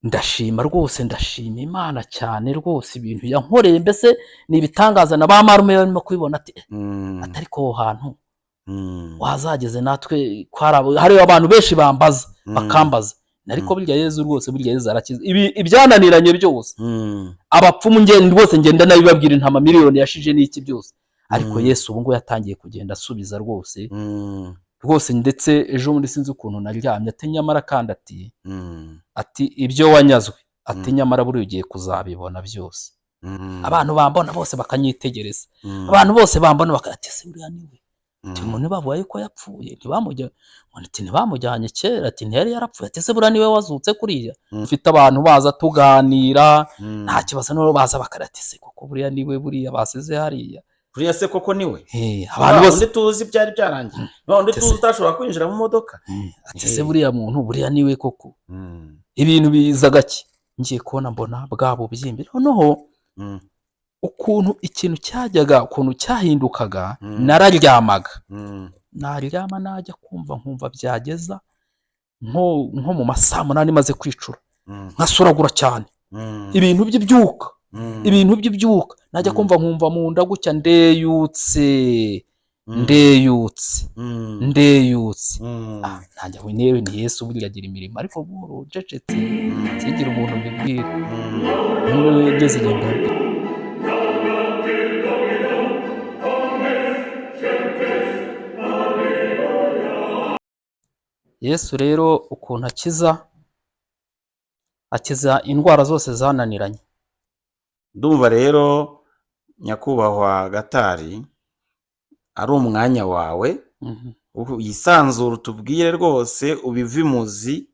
ndashima rwose, ndashima Imana cyane rwose ibintu yankoreye, mbese ni ibitangaza na ba marume barimo kubibona ati atari ko hantu wazageze natwe hari abantu benshi bambaza bakambaza, ariko burya Yezu rwose, burya Yezu arakiza ibyananiranye byose, abapfumu rwose ngenda nabibabwira intama miliyoni yashije n'iki byose, ariko Yesu ubu ngubu yatangiye kugenda asubiza rwose rwose. Ndetse ejo bundi sinzi ukuntu naryamye ati nyamara kandi ati ibyo wanyazwe ati nyamara buri ugiye kuzabibona byose. Abantu bambona bose bakanyitegereza, abantu bose bambona bakati se buriya niwe, umuntu bavuga yuko yapfuye ntibamujyanye kera, ati ntiyari yarapfuye, ati se buriya niwe wazutse kuriya. Mfite abantu baza tuganira nta kibazo, no baza bakarati se koko buriya niwe, buriya basize hariya buriya se koko niwe. Abantu bose tuzi byari byarangiye, none tuzi utashobora kwinjira mu modoka, ati se buriya muntu buriya niwe koko. Ibintu biza gake, ngiye kubona mbona bwa bubyimbi, noneho ukuntu ikintu cyajyaga, ukuntu cyahindukaga, nararyamaga naryama najya kumva nkumva byageza nko mu masaa 8 maze kwicura nkasuragura cyane, ibintu by'ibyuka, ibintu by'ibyuka najya kumva nkumva mu nda gutya ndeyutse ntajya wenewe ni Yesu burya agira imirimo, ariko buhoro cecetse kigira umuntu mbibwira ngeze ngenda. Yesu rero ukuntu akiza indwara zose zananiranye. Ndumva rero nyakubahwa Gatari ari umwanya wawe, yisanzura utubwire rwose ubive imuzi,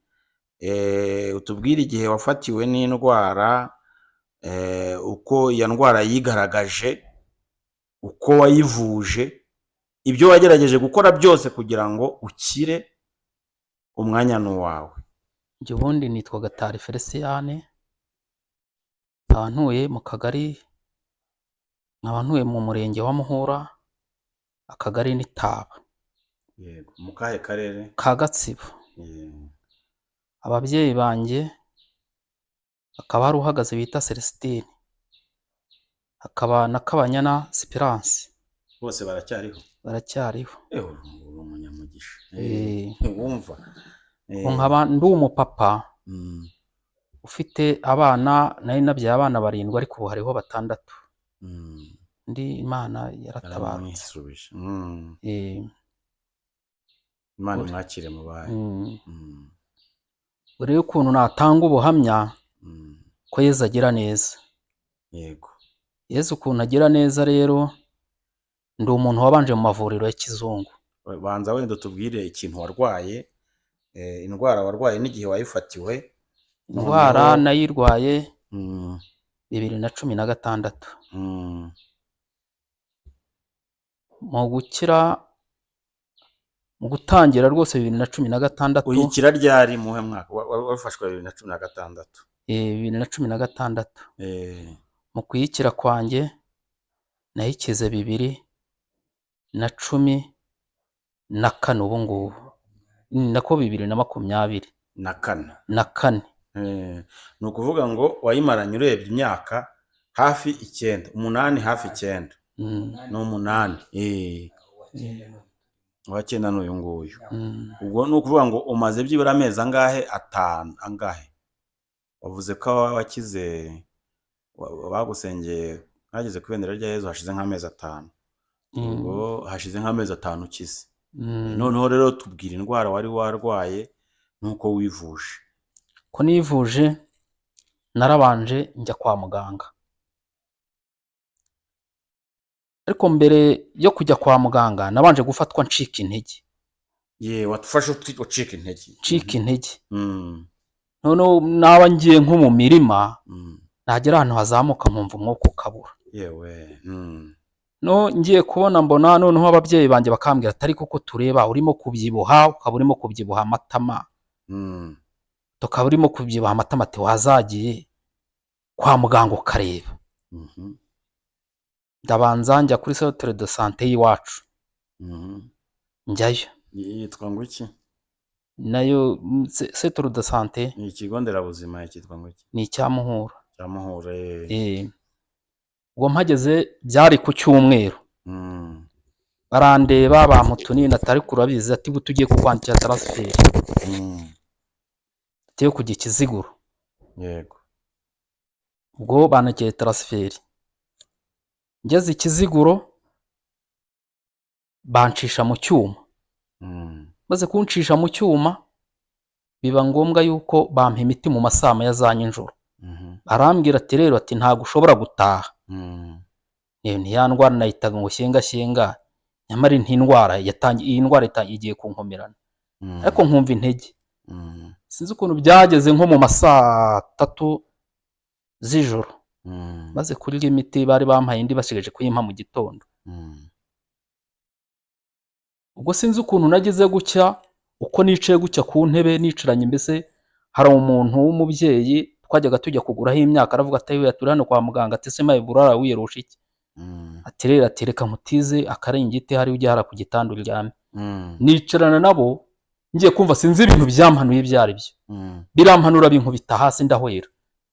utubwire igihe wafatiwe n'indwara, uko iyo ndwara yigaragaje, uko wayivuje, ibyo wagerageje gukora byose kugira ngo ukire. Umwanya ni uwawe. Njye ubundi nitwa Gatari Felicien, nkaba ntuye mu kagari, nkaba ntuye mu murenge wa Muhura, akagari ni Taba. Yego, mu kahe karere? Ka Gatsibo. Ababyeyi banjye akaba hari uhagaze bita Celestine, akaba na Kabanyana Esperance. Bose baracyariho? Baracyariho. Uri umunyamugisha. Wumva. Nkaba ndi umupapa ufite abana, nari nabyaye abana 7 ariko ubu hariho 6. Ndi Imana yaratabarutse. Imana mwakire mu baye. Rero ukuntu natanga ubuhamya ko Yesu agira neza. Yego. Yesu ukuntu agira neza rero, ndi umuntu wabanje mu mavuriro ya kizungu. Banza wenda tubwire ikintu warwaye, indwara warwaye n'igihe wayifatiwe. Indwara nayirwaye 2016. Mu gukira, mu gutangira rwose 2016. Uyikira ryari muhe mwaka wafashwe 2016? 2016. Mu kuyikira kwanjye nayikize 2014 ubu ngubu nako 2024. Ni ukuvuga ngo wayimaranye urebye imyaka hafi 9, 8 hafi 9. Ni 8. Wa 9 n'uyu nguyu. Ubwo ni ukuvuga ngo umaze byibura amezi angahe? 5. Angahe? Wavuze ko wakize, bagusengeye hageze ku ibendera rya Yezu hashize nk'amezi 5. Ubwo hashize nk'amezi 5 ukize. Noneho rero tubwira indwara wari warwaye nuko wivuje. Ko nivuje, narabanje njya kwa muganga, ariko mbere yo kujya kwa muganga nabanje gufatwa ncika intege. Watufashe ucika intege? Ncika intege. Noneho naba ngiye nko mu mirima, nagera ahantu hazamuka nkumva umwuka ukabura. Yewe. No ngiye kubona mbona noneho ababyeyi banjye bakambwira atari kuko tureba urimo kubyibuha, ukaba urimo kubyibuha amatama, tukaba urimo kubyibuha amatama, ati wazagiye kwa muganga ukareba. Ndabanza njya kuri centre de santé y'iwacu. Njyayo. Yitwa ngo iki? nayo centre de santé ni ikigo nderabuzima cyitwa ngo iki? ni icya Muhura. Cya Muhura. ubwo mpageze byari ku cyumweru, barandeba bampa utunini atari kurabizi ati ubu tugiye kukwandikira transfert yo kujya Kiziguro. Yego. ubwo banakeye transfert, ngeze Kiziguro bancisha mu cyuma. maze kuncisha mu cyuma biba ngombwa yuko bampa imiti mu masama ya za nijoro. barambwira ati rero ati ntabwo ushobora gutaha. niya ndwara nayitaga ngo shyenga nyamara iyi ndwara igiye kunkomerana. ariko nkumva intege. sinzi ukuntu byageze nko mu masaa 3 z'ijoro maze kurya imiti bari bampaye indi basigaje kuyimpa mu gitondo. ubwo sinzi ukuntu nagize gucya, uko nicaye gucya ku ntebe nicaranye, mbese hari umuntu w'umubyeyi twajyaga tujya kuguraho imyaka, aravuga ati we turi hano kwa muganga, ati se maye burara wiyerusha iki? ati rero ati reka mutize akaringiti hari ujya hara ku gitanda uryame. nicarana nabo ngiye kumva sinzi ibintu byampanuye ibyo ari byo. birampanura binkubita hasi ndahwera.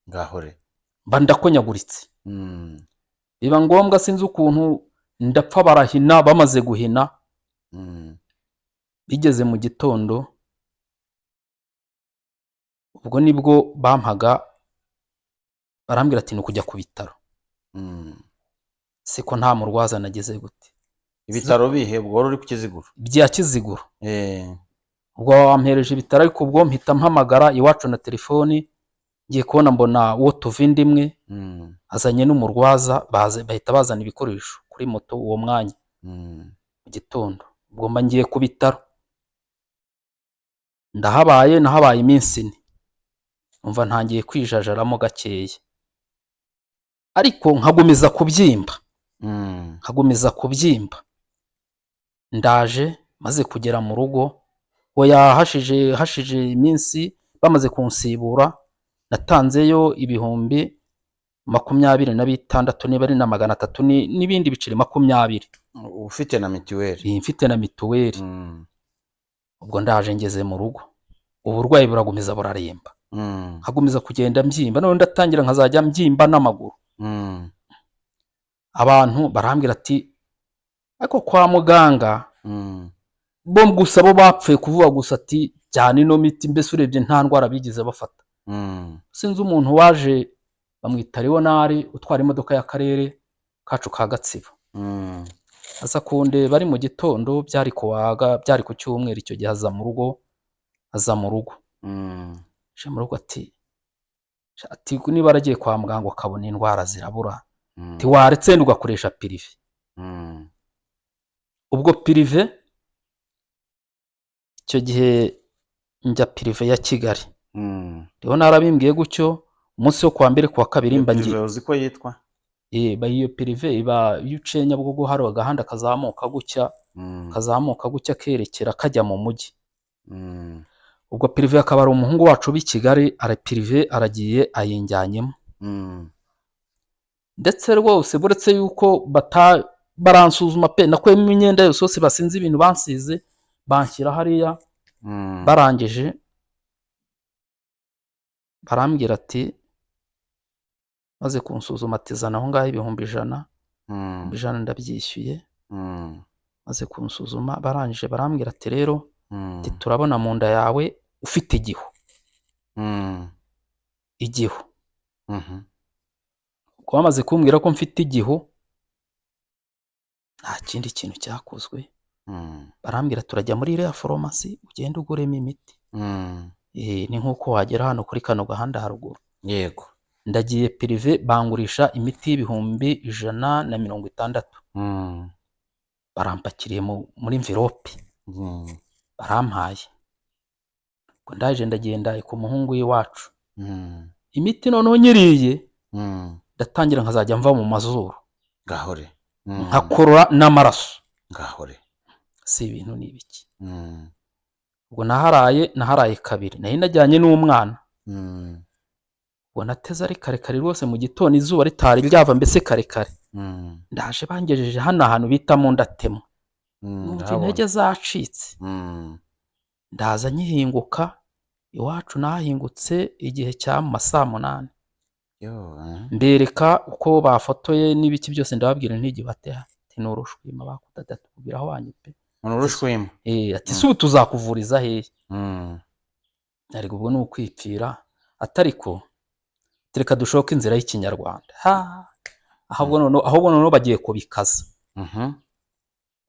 Ngahore. mba ndakonyaguritse. biba ngombwa sinzi ukuntu ndapfa, barahina. bamaze guhina bigeze mu gitondo, ubwo nibwo bampaga, barambwira ati ni ukujya ku bitaro. siko nta murwaza nageze gute. Ibitaro bihe ubwo wari uri ku Kiziguro? bya Kiziguro. ubwo bampereje ibitaro, ariko ubwo mpita mpamagara iwacu na telefoni, ngiye kubona mbona uwo tuva indi imwe azanye n'umurwaza, bahita bazana ibikoresho kuri moto uwo mwanya mu gitondo. ubwo mba ngiye ku bitaro, nahabaye iminsi 4. umva ntangiye kwijajaramo gakeya, ariko nkagumiza kubyimba. ndaje maze kugera mu rugo, oya hashije iminsi bamaze kunsibura, natanzeyo ibihumbi 26 niba ari na 300 n'ibindi biceri 20. ufite na mituweli? mfite na mituweli. ubwo ndaje ngeze mu rugo, uburwayi buragumiza buraremba. hagumiza kugenda mbyimba, none ndatangira nkazajya mbyimba n'amaguru. abantu barambwira ati ariko kwa muganga bo gusa bo bapfuye kuvuga gusa ati cyane ino miti, mbese urebye nta ndwara bigize bafata. sinzi umuntu waje bamwita Leonari utwara imodoka y'akarere kacu ka Gatsibo, aza kunde bari mu gitondo, byari ku cyumweru icyo gihe, aza mu rugo je mu rugo ati niba aragiye kwa muganga akabona indwara zirabura, ati waretse ugakoresha prive. ubwo prive icyo gihe njya prive ya Kigali. rero narabimbwiye gutyo, umunsi wo kwa mbere kuwa kabiri mba ngiye. Uzi ko yitwa? iyo prive iba yuciye Nyabugogo, hari agahanda kazamuka gutya kerekera kajya mu mujyi. ubwo prive akaba ari umuhungu wacu b'i Kigali, ara prive aragiye ayinjyanyemo. ndetse rwose buretse yuko baransuzuma pe, nakwemo imyenda yose basinze ibintu bansize, banshyira hariya. barangije barambwira ati, maze kunsuzuma ati zana aho ngaho ibihumbi 100 ndabyishyuye. maze kunsuzuma barangije barambwira ati rero turabona mu nda yawe ufite igihu. ubwo bamaze kumbwira ko mfite igihu, nta kindi kintu cyakozwe. barambwira turajya muri iriya farumasi ugenda uguremo imiti. ni nk'uko wagera hano kuri kano gahanda haruguru. Yego. ndagiye prive bangurisha imiti y'ibihumbi 160. barampakiriye muri envelope. barampaye. ngo ndaje ndagenda ku muhungu w'iwacu. imiti noneho nyiriye, ndatangira nkazajya mva mu mazuru. Gahore. nkakorora n'amaraso. Gahore. si ibintu n'ibiki. ubwo naharaye kabiri, nari najyanye n'umwana. ubwo nateze ari karekare rwose mu gitondo, izuba ritari ryava, mbese karekare. ndaje bangejeje hano ahantu bita mu Ndatemwa. numva intege zacitse. ndaza nyihinguka iwacu nahingutse igihe cya mu saa 8 mbereka uko bafotoye n'ibiki byose ndababwira ntigibate ati n'urushwima bakudadatu kugira aho wanyipe urushwima ati subu tuzakuvuriza hehe ariko ubwo ni ukwipfira atariko tereka dushoka inzira y'ikinyarwanda ahubwo noneho bagiye kubikaza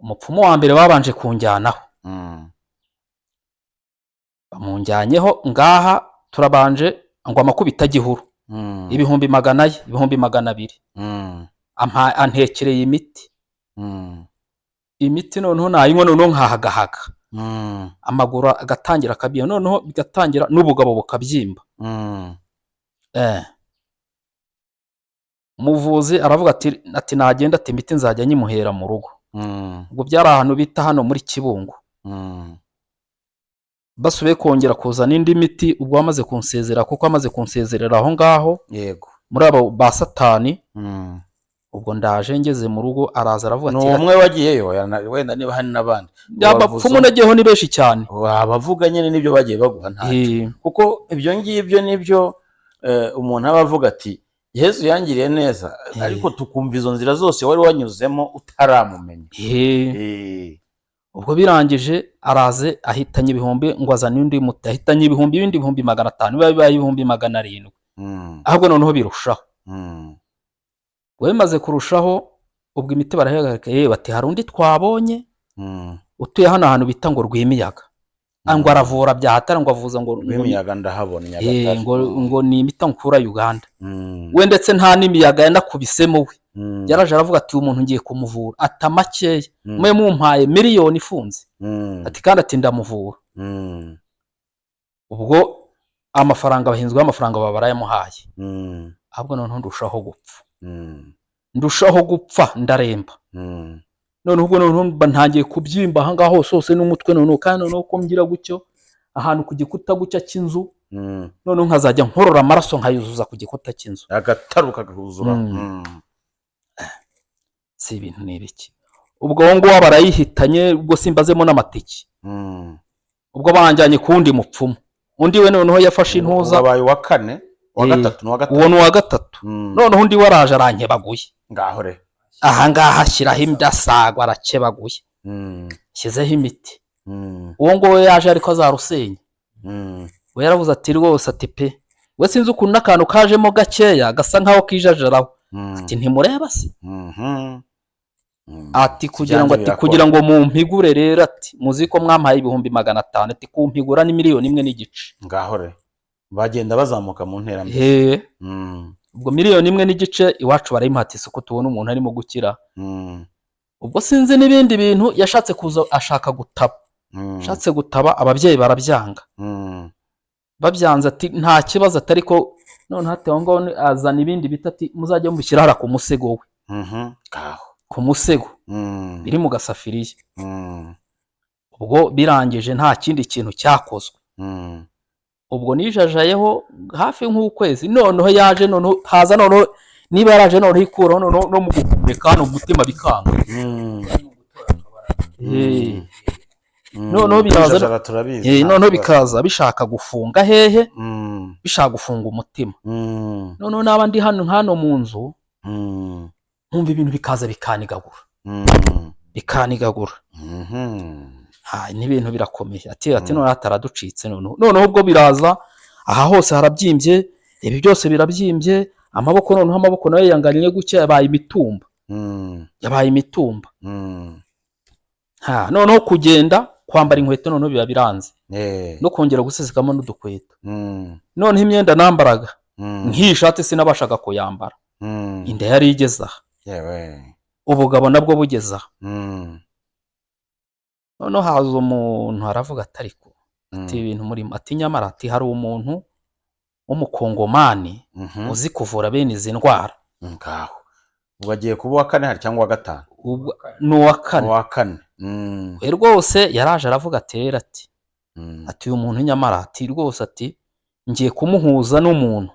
umupfumu wa mbere babanje kunjyanaho bamunjyanyeho ngaha turabanje ngo amakubita gihuru ibihumbi 200 antekereye imiti noneho nayinywa noneho nkahagahaga amaguru agatangira akabiya noneho bigatangira n'ubugabo bukabyimba umuvuzi aravuga ati nagenda ati imiti nzajya nyimuhera mu rugo ubwo byari ahantu bita hano muri Kibungo basubiye kongera kuzana indi miti ubwo bamaze kunsezera kuko amaze kunsezerera aho ngaho yego muri abo ba satani ubwo ndaje ngeze mu rugo araza aravuga ati umwe wagiyeyo wenda niba hari n'abandi abapfumu nagiyeho ni benshi cyane abavuga nyine nibyo bagiye baguha ntacyo kuko ibyo ngibyo nibyo umuntu aba avuga ati Yesu yangiriye neza ariko tukumva izo nzira zose wari wanyuzemo utaramumenya ubwo birangije araze ahitanye ibihumbi ngo azane undi muti ahitanye ibihumbi 500 biba bibaye 700 ahubwo noneho birushaho bimaze kurushaho ubwo imiti barahagarika bati hari undi twabonye utuye hano ahantu bita ngo Rwimiyaga ngo aravura byahatara ngo avuza ngo Rwimiyaga ndahabona Nyagatare ngo ni imiti nkura Uganda we ndetse nta n'imiyaga yanakubisemo we yaraje aravuga ati umuntu ngiye kumuvura atamakeya mwe mumpaye miliyoni ifunze ati kandi ati ndamuvura ubwo amafaranga bahinzwe amafaranga babarayamuhaye ahubwo noneho ndushaho gupfa ndaremba noneho ubwo noneho ntangiye kubyimba aha ngaho hose n'umutwe noneho kandi noneho ko mgira gutyo ahantu ku gikuta gucya cy'inzu noneho nkazajya nkorora amaraso nkayuzuza ku gikuta cy'inzu agataruka kuzura si ibintu n'ibiki ubwo ngo barayihitanye ubwo simbazemo n'amatiki ubwo banjyanye kundi mupfumu undi we noneho yafashe intuza wabaye wa kane wa gatatu uwo ni wa gatatu noneho undi waraje arankebaguye ngaho re aha ngaha ashyiraho imidasagwa arakebaguye shyizeho imiti uwo ngo yaje ariko azarusenya we yaravuze ati rwose ati pe we sinzi ukuntu n'akantu kajemo gakeya gasa nkaho kijajaraho ati ntimureba se ati kugira ngo mumpigure rero ati muzi ko mwampaye 500 ati kumpigura ni 1.5 ngaho re bagenda bazamuka mu ntera ubwo 1.5 iwacu barayimuhati isuko tubona umuntu arimo gukira ubwo sinzi n'ibindi bintu yashatse kuza ashaka gutaba ababyeyi barabyanga babyanze ati nta kibazo atari ko none hatewe ngo azana ibindi bitati muzajya mushyira hara ku musego we ku musego biri mu gasafiriya ubwo birangije nta kindi kintu cyakozwe ubwo nijajayeho hafi nk'ukwezi noneho yaje noneho haza noneho niba yaraje noneho ikuraho noneho no mu guhumeka hano umutima bikanga noneho biraza noneho bikaza bishaka gufunga hehe bishaka gufunga umutima noneho n'abandi hano mu nzu nkumva ibintu bikaza bikanigagura n'ibintu birakomeye ati none hataraducitse noneho ubwo biraza aha hose harabyimbye ibi byose birabyimbye amaboko nayo yanganye gutya yabaye imitumba noneho kugenda kwambara inkweto noneho biba biranze no kongera gusesekamo n'udukweto noneho imyenda nambaraga nk'iyi shati sinabashaga kuyambara inda yari igeze aha ubugabo nabwo bugeze aha noneho haza umuntu aravuga atariko ati ibintu murimo ati nyamara ati hari umuntu w'umukongomani uzi kuvura bene izi ndwara ngaho ubwo agiye kuba uwa kane hari cyangwa uwa gatanu ni uwa kane we rwose yaraje aravuga atera ati uyu muntu nyamara ati rwose ati ngiye kumuhuza n'umuntu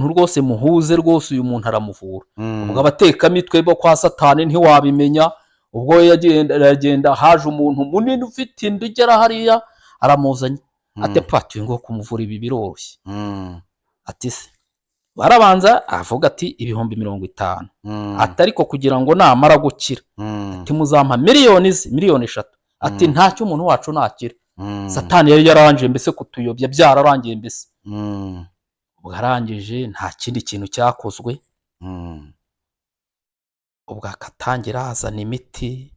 rwose muhuze rwose uyu muntu aramuvura ubwo abatekamitwe bo kwa satani ntiwabimenya ubwo yagenda haje umuntu munini ufite inda igera hariya aramuzanye ati pati ngo kumuvura ibi biroroshye ati se barabanza avuga ati 50,000 ati ariko kugira ngo namara gukira ati muzampa miliyoni 3 ati ntacyo umuntu wacu nakira satani yari yaranje mbese kutuyobya byararangiye mbese bwarangije nta kindi kintu cyakozwe ubwo akatangira azana imiti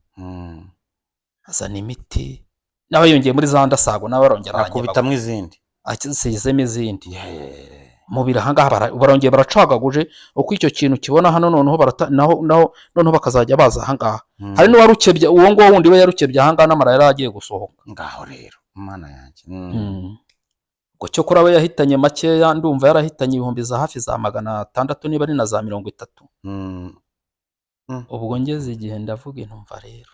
n'abayongeye muri za ndasago n'abarongera akubitamwe izindi akizemo izindi mubiri ahangaha barongeye baracagaguje uko icyo kintu kibona hano noneho bakazajya baza ahangaha hari n'uwarukebye uwo nguwo wundi we yarukebye ahangaha n'amara yari agiye gusohoka ngaho rero mana yanjye ubwo cyo kuri we yahitanye makeya ndumva yarahitanye ibihumbi za hafi za 600 niba ari na za 30 ubwo ngeze igihe ndavuga intumva rero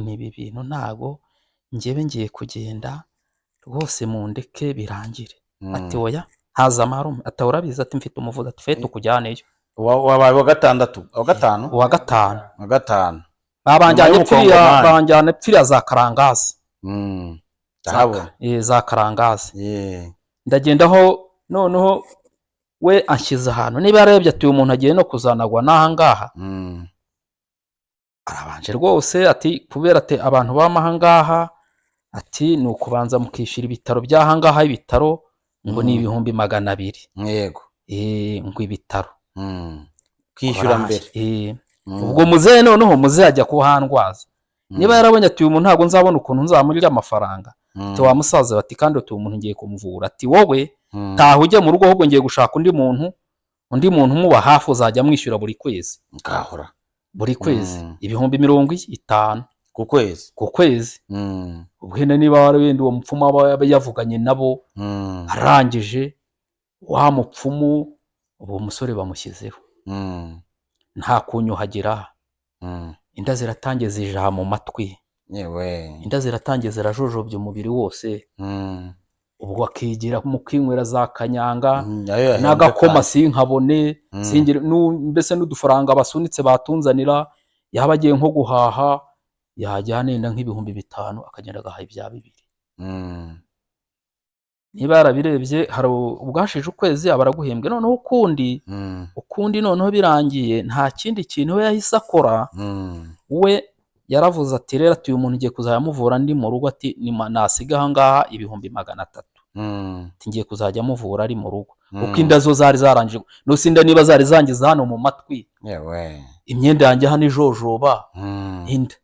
nibi bintu ntago njyewe ngiye kugenda rwose mu ndeke birangire ati oya haza marume atawurabiza ati mfite umuvuzi ati fe tukujyaneyo wabaye wa gatandatu wa gatanu banjyanye pfiriya za Karangazi za Karangazi ndagendaho noneho we anshyize ahantu niba yarebye ati uyu muntu agiye no kuzanagwa n'ahangaha arabanje rwose ati kubera ati abantu b'amahangaha ati ni ukubanza mukishyura ibitaro by'ahangaha ibitaro ngo ni 200,000 yego ngo ibitaro kwishyura mbere ubwo muzehe noneho muzehe ajya kuhandwaza niba yarabonye ati uyu muntu ntabwo nzabona ukuntu nzamurira amafaranga ati wa musaza bati kandi uyu muntu ngiye kumuvura ati wowe taha ujye mu rugo ahubwo ngiye gushaka undi muntu umuba hafi uzajya mwishyura buri kwezi ngahora buri kwezi 50,000 ku kwezi ubwene niba wenda uwo mupfumu aba yavuganye nabo arangije wa mupfumu uwo musore bamushyizeho nta kunyuhagira inda ziratangiye zijaha mu matwi inda ziratangiye zirajojobya umubiri wose ubwo akigira mu kwinywera za kanyanga n'agakoma sinkabone mbese n'udufaranga basunitse batunzanira yaba agiye nko guhaha yajyana yenda nk'ibihumbi 5 akagenda agahaha ibya 2 niba yarabirebye hari ubwashije ukwezi abaraguhembwe noneho ukundi noneho birangiye nta kindi kintu we yahise akora we yaravuze ati rero ati uyu muntu ugiye kuzajya amuvura ndi mu rugo ati nasiga ahangaha 300,000 ati ngiye kuzajya amuvura ari mu rugo uko inda zo zari zarangije nusi inda niba zari zangiza hano mu matwi imyenda yanjye hano ijojoba inda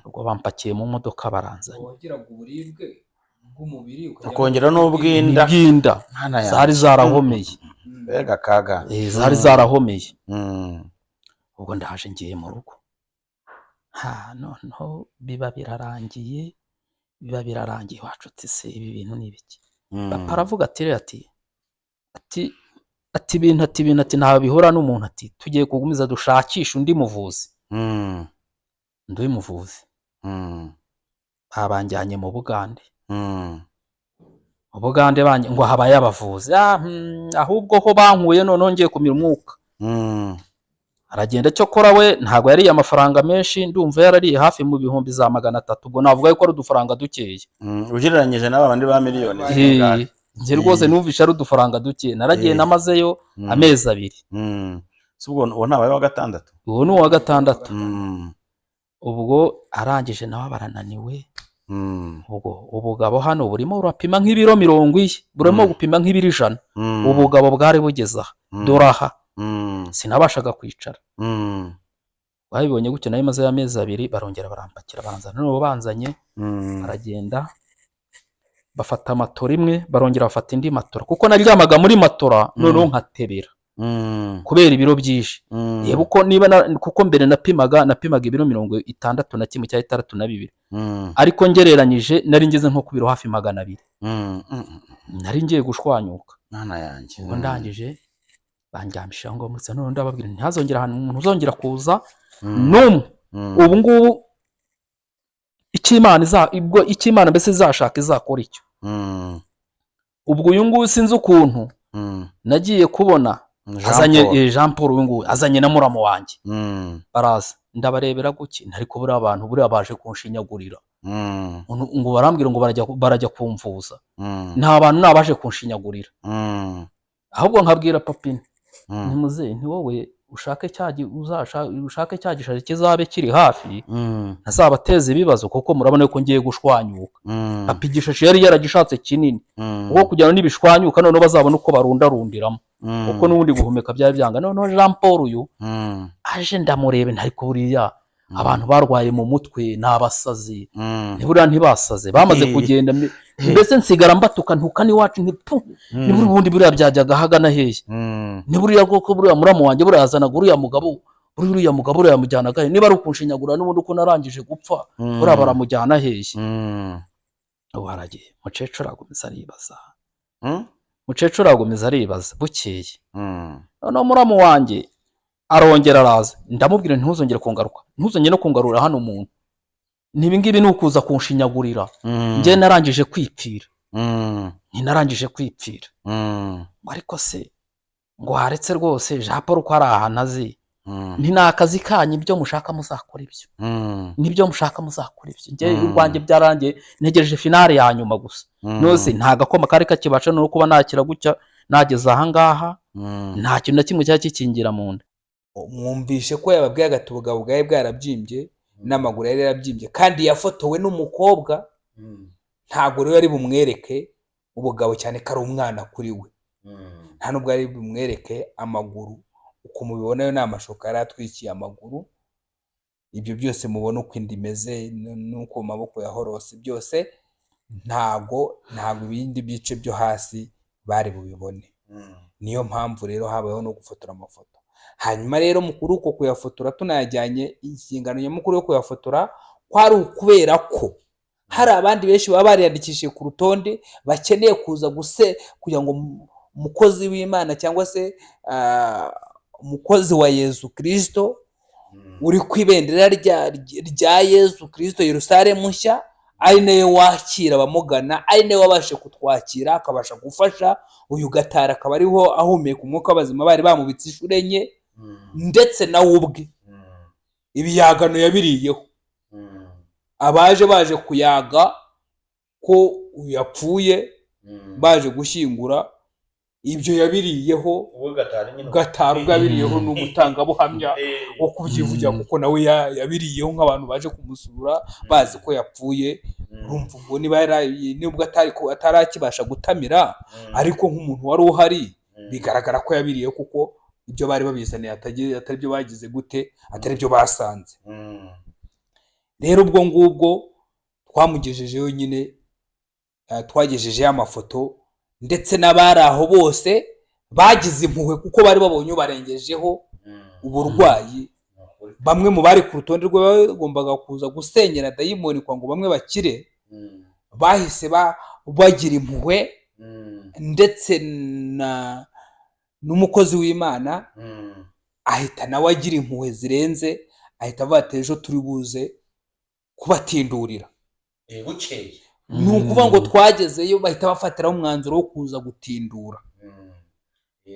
ubwo bampakiye mu modoka baranzanye wagiraga uburibwe bw'umubiri ukongera n'ubwinda zari zarahomeye mbega kaga zari zarahomeye ubwo ndaje ngiye mu rugo noneho biba birarangiye wacutse se ibi bintu ni ibiki papa aravuga ati rero ati ibintu ati ntawe bihura n'umuntu ati tugiye kugumiza dushakisha undi muvuzi ndi muvuzi babanjyanye mu Bugande ngo habaye abavuzi ahubwo ho bankuye noneho ngiye kumira umwuka aragenda cyo kora we ntago yariye amafaranga menshi ndumva yarariye hafi mu bihumbi za 300 ubwo navuga ko ari udufaranga dukeya ugereranyije n'abandi ba miliyoni nje rwose numvisha ari udufaranga duke naragiye namazeyo amezi 2 ubwo nabaye wa gatandatu uwo ni uwa gatandatu ubwo arangije nawe barananiwe ubwo ubugabo hano burimo urapima nk'ibiro 40 burimo gupima nk'ibiro 100 ubugabo bwari bugeza doraha sinabashaga kwicara babibonye gutyo nayo maze y'amezi 2 barongera barampakira baranzana n'uwo banzanye baragenda bafata matora imwe barongera bafata indi matora kuko naryamaga muri matora noneho nkatebera kubera ibiro byinshi yebo uko niba kuko mbere napimaga ibiro 61 cyangwa 62 ariko ngereranyije nari ngeze nko ku biro hafi 200 nari ngiye gushwanyuka nana yanjye ubwo ndangije banjyamisha ngo mutse none ndababwira ntazongera ahantu umuntu uzongera kuza numwe ubu ngubu ikimana mbese izashaka izakora icyo ubwo uyu nguyu sinzi ukuntu nagiye kubona azanye Jean Paul uyu nguyu azanye na muramu wanjye baraza ndabarebera guki ariko buriya abantu buriya baje kunshinyagurira ngo barambwira ngo barajya kumvuza nta bantu nabaje kunshinyagurira ahubwo nkabwira papi ntimuze nti wowe ushake cya gishashi kizabe kiri hafi ntazabateza ibibazo kuko murabona ko ngiye gushwanyuka papi igishashi yari yaragishatse kinini kuko kugira ngo nibishwanyuka noneho bazabona uko barundarundiramo kuko n'ubundi guhumeka byari byanga noneho Jean Paul uyu aje ndamurebe ariko buriya abantu barwaye mu mutwe n'abasazi ntiburiya ntibasaze bamaze kugenda mbese nsigara mbatuka ntuka n'iwacu niburi ubundi buriya byajyaga hagana hehe niburiya koko buriya muramu wanjye buriya yazanaga uriya mugabo buriya yamujyanaga he niba ari ukunshinyagura n'ubundi uko narangije gupfa buriya baramujyana hehe ubu haragiye mukecuru agomeza aribaza bukeye noneho muramu wanjye arongera araza ndamubwira ntuzongere kungaruka ntuzongere no kungarura hano umuntu nibingibi ni ukuza kunshinyagurira njye narangije kwipfira ntinarangije kwipfira ariko se ngo haretse rwose Jean Paul ko ari ahantu azi ni akazi kanyu ibyo mushaka muzakora ibyo nibyo mushaka muzakora ibyo njye urwanjye byarangiye ntegereje finale ya nyuma gusa nose nta gakoma kari kakibasha no kuba nakira gutya nageze ahangaha nta kintu na kimwe cyari kikingira mu nda mwumvishe ko yababwiye agatubuga bwawe bwarabyimbye n'amaguru yari yarabyimbye kandi yafotowe n'umukobwa ntabwo rero ari bumwereke ubugabo cyane ko ari umwana kuri we nta nubwo ari bumwereke amaguru uko mubibonayo ni amashoka yari atwikiye amaguru ibyo byose mubona uko inda imeze n'uko amaboko yahorose byose ntabwo ibindi bice byo hasi bari bubibone niyo mpamvu rero habayeho no gufotora amafoto hanyuma rero mukuru uko kuyafotora tunayajyanye inshingano nyamukuru yo kuyafotora kwari ukubera ko hari abandi benshi baba bariyandikishije ku rutonde bakeneye kuza kugira ngo umukozi w'Imana cyangwa se umukozi wa Yesu Kristo uri ku ibendera rya Yesu Kristo Yerusalemu nshya ari nawe wakira abamugana ari nawe wabashe kutwakira akabasha gufasha uyu gatara akaba ariho ahumeka umwuka w'abazima bari bamubitse inshuro enye ndetse nawe ubwe ibiyagano yabiriyeho baje kuyaga ko yapfuye baje gushyingura ibyo yabiriyeho gatara bwabiriyeho n'umutangabuhamya wo kubyivugira kuko nawe yabiriyeho nk'abantu baje kumusura bazi ko yapfuye urumva ngo nibwo atarakibasha gutamira ariko nk'umuntu wari uhari bigaragara ko yabiriyeho kuko ibyo bari babizaniye atari byo bagize gute atari byo basanze rero ubwo ngubwo twamugejejeho nyine twagejejeho amafoto ndetse n'abari aho bose bagize impuhwe kuko bari babonye barengejeho uburwayi bamwe mu bari ku rutonde rwe bagombaga kuza gusenyera dayimoni kwa ngo bamwe bakire bahise bagira impuhwe ndetse n'umukozi w'Imana ahita nawe agira impuhwe zirenze ahita avuga ati ejo turi buze kubatindurira bukeye ni ukuvuga ngo twagezeyo bahita bafatiraho umwanzuro wo kuza gutindura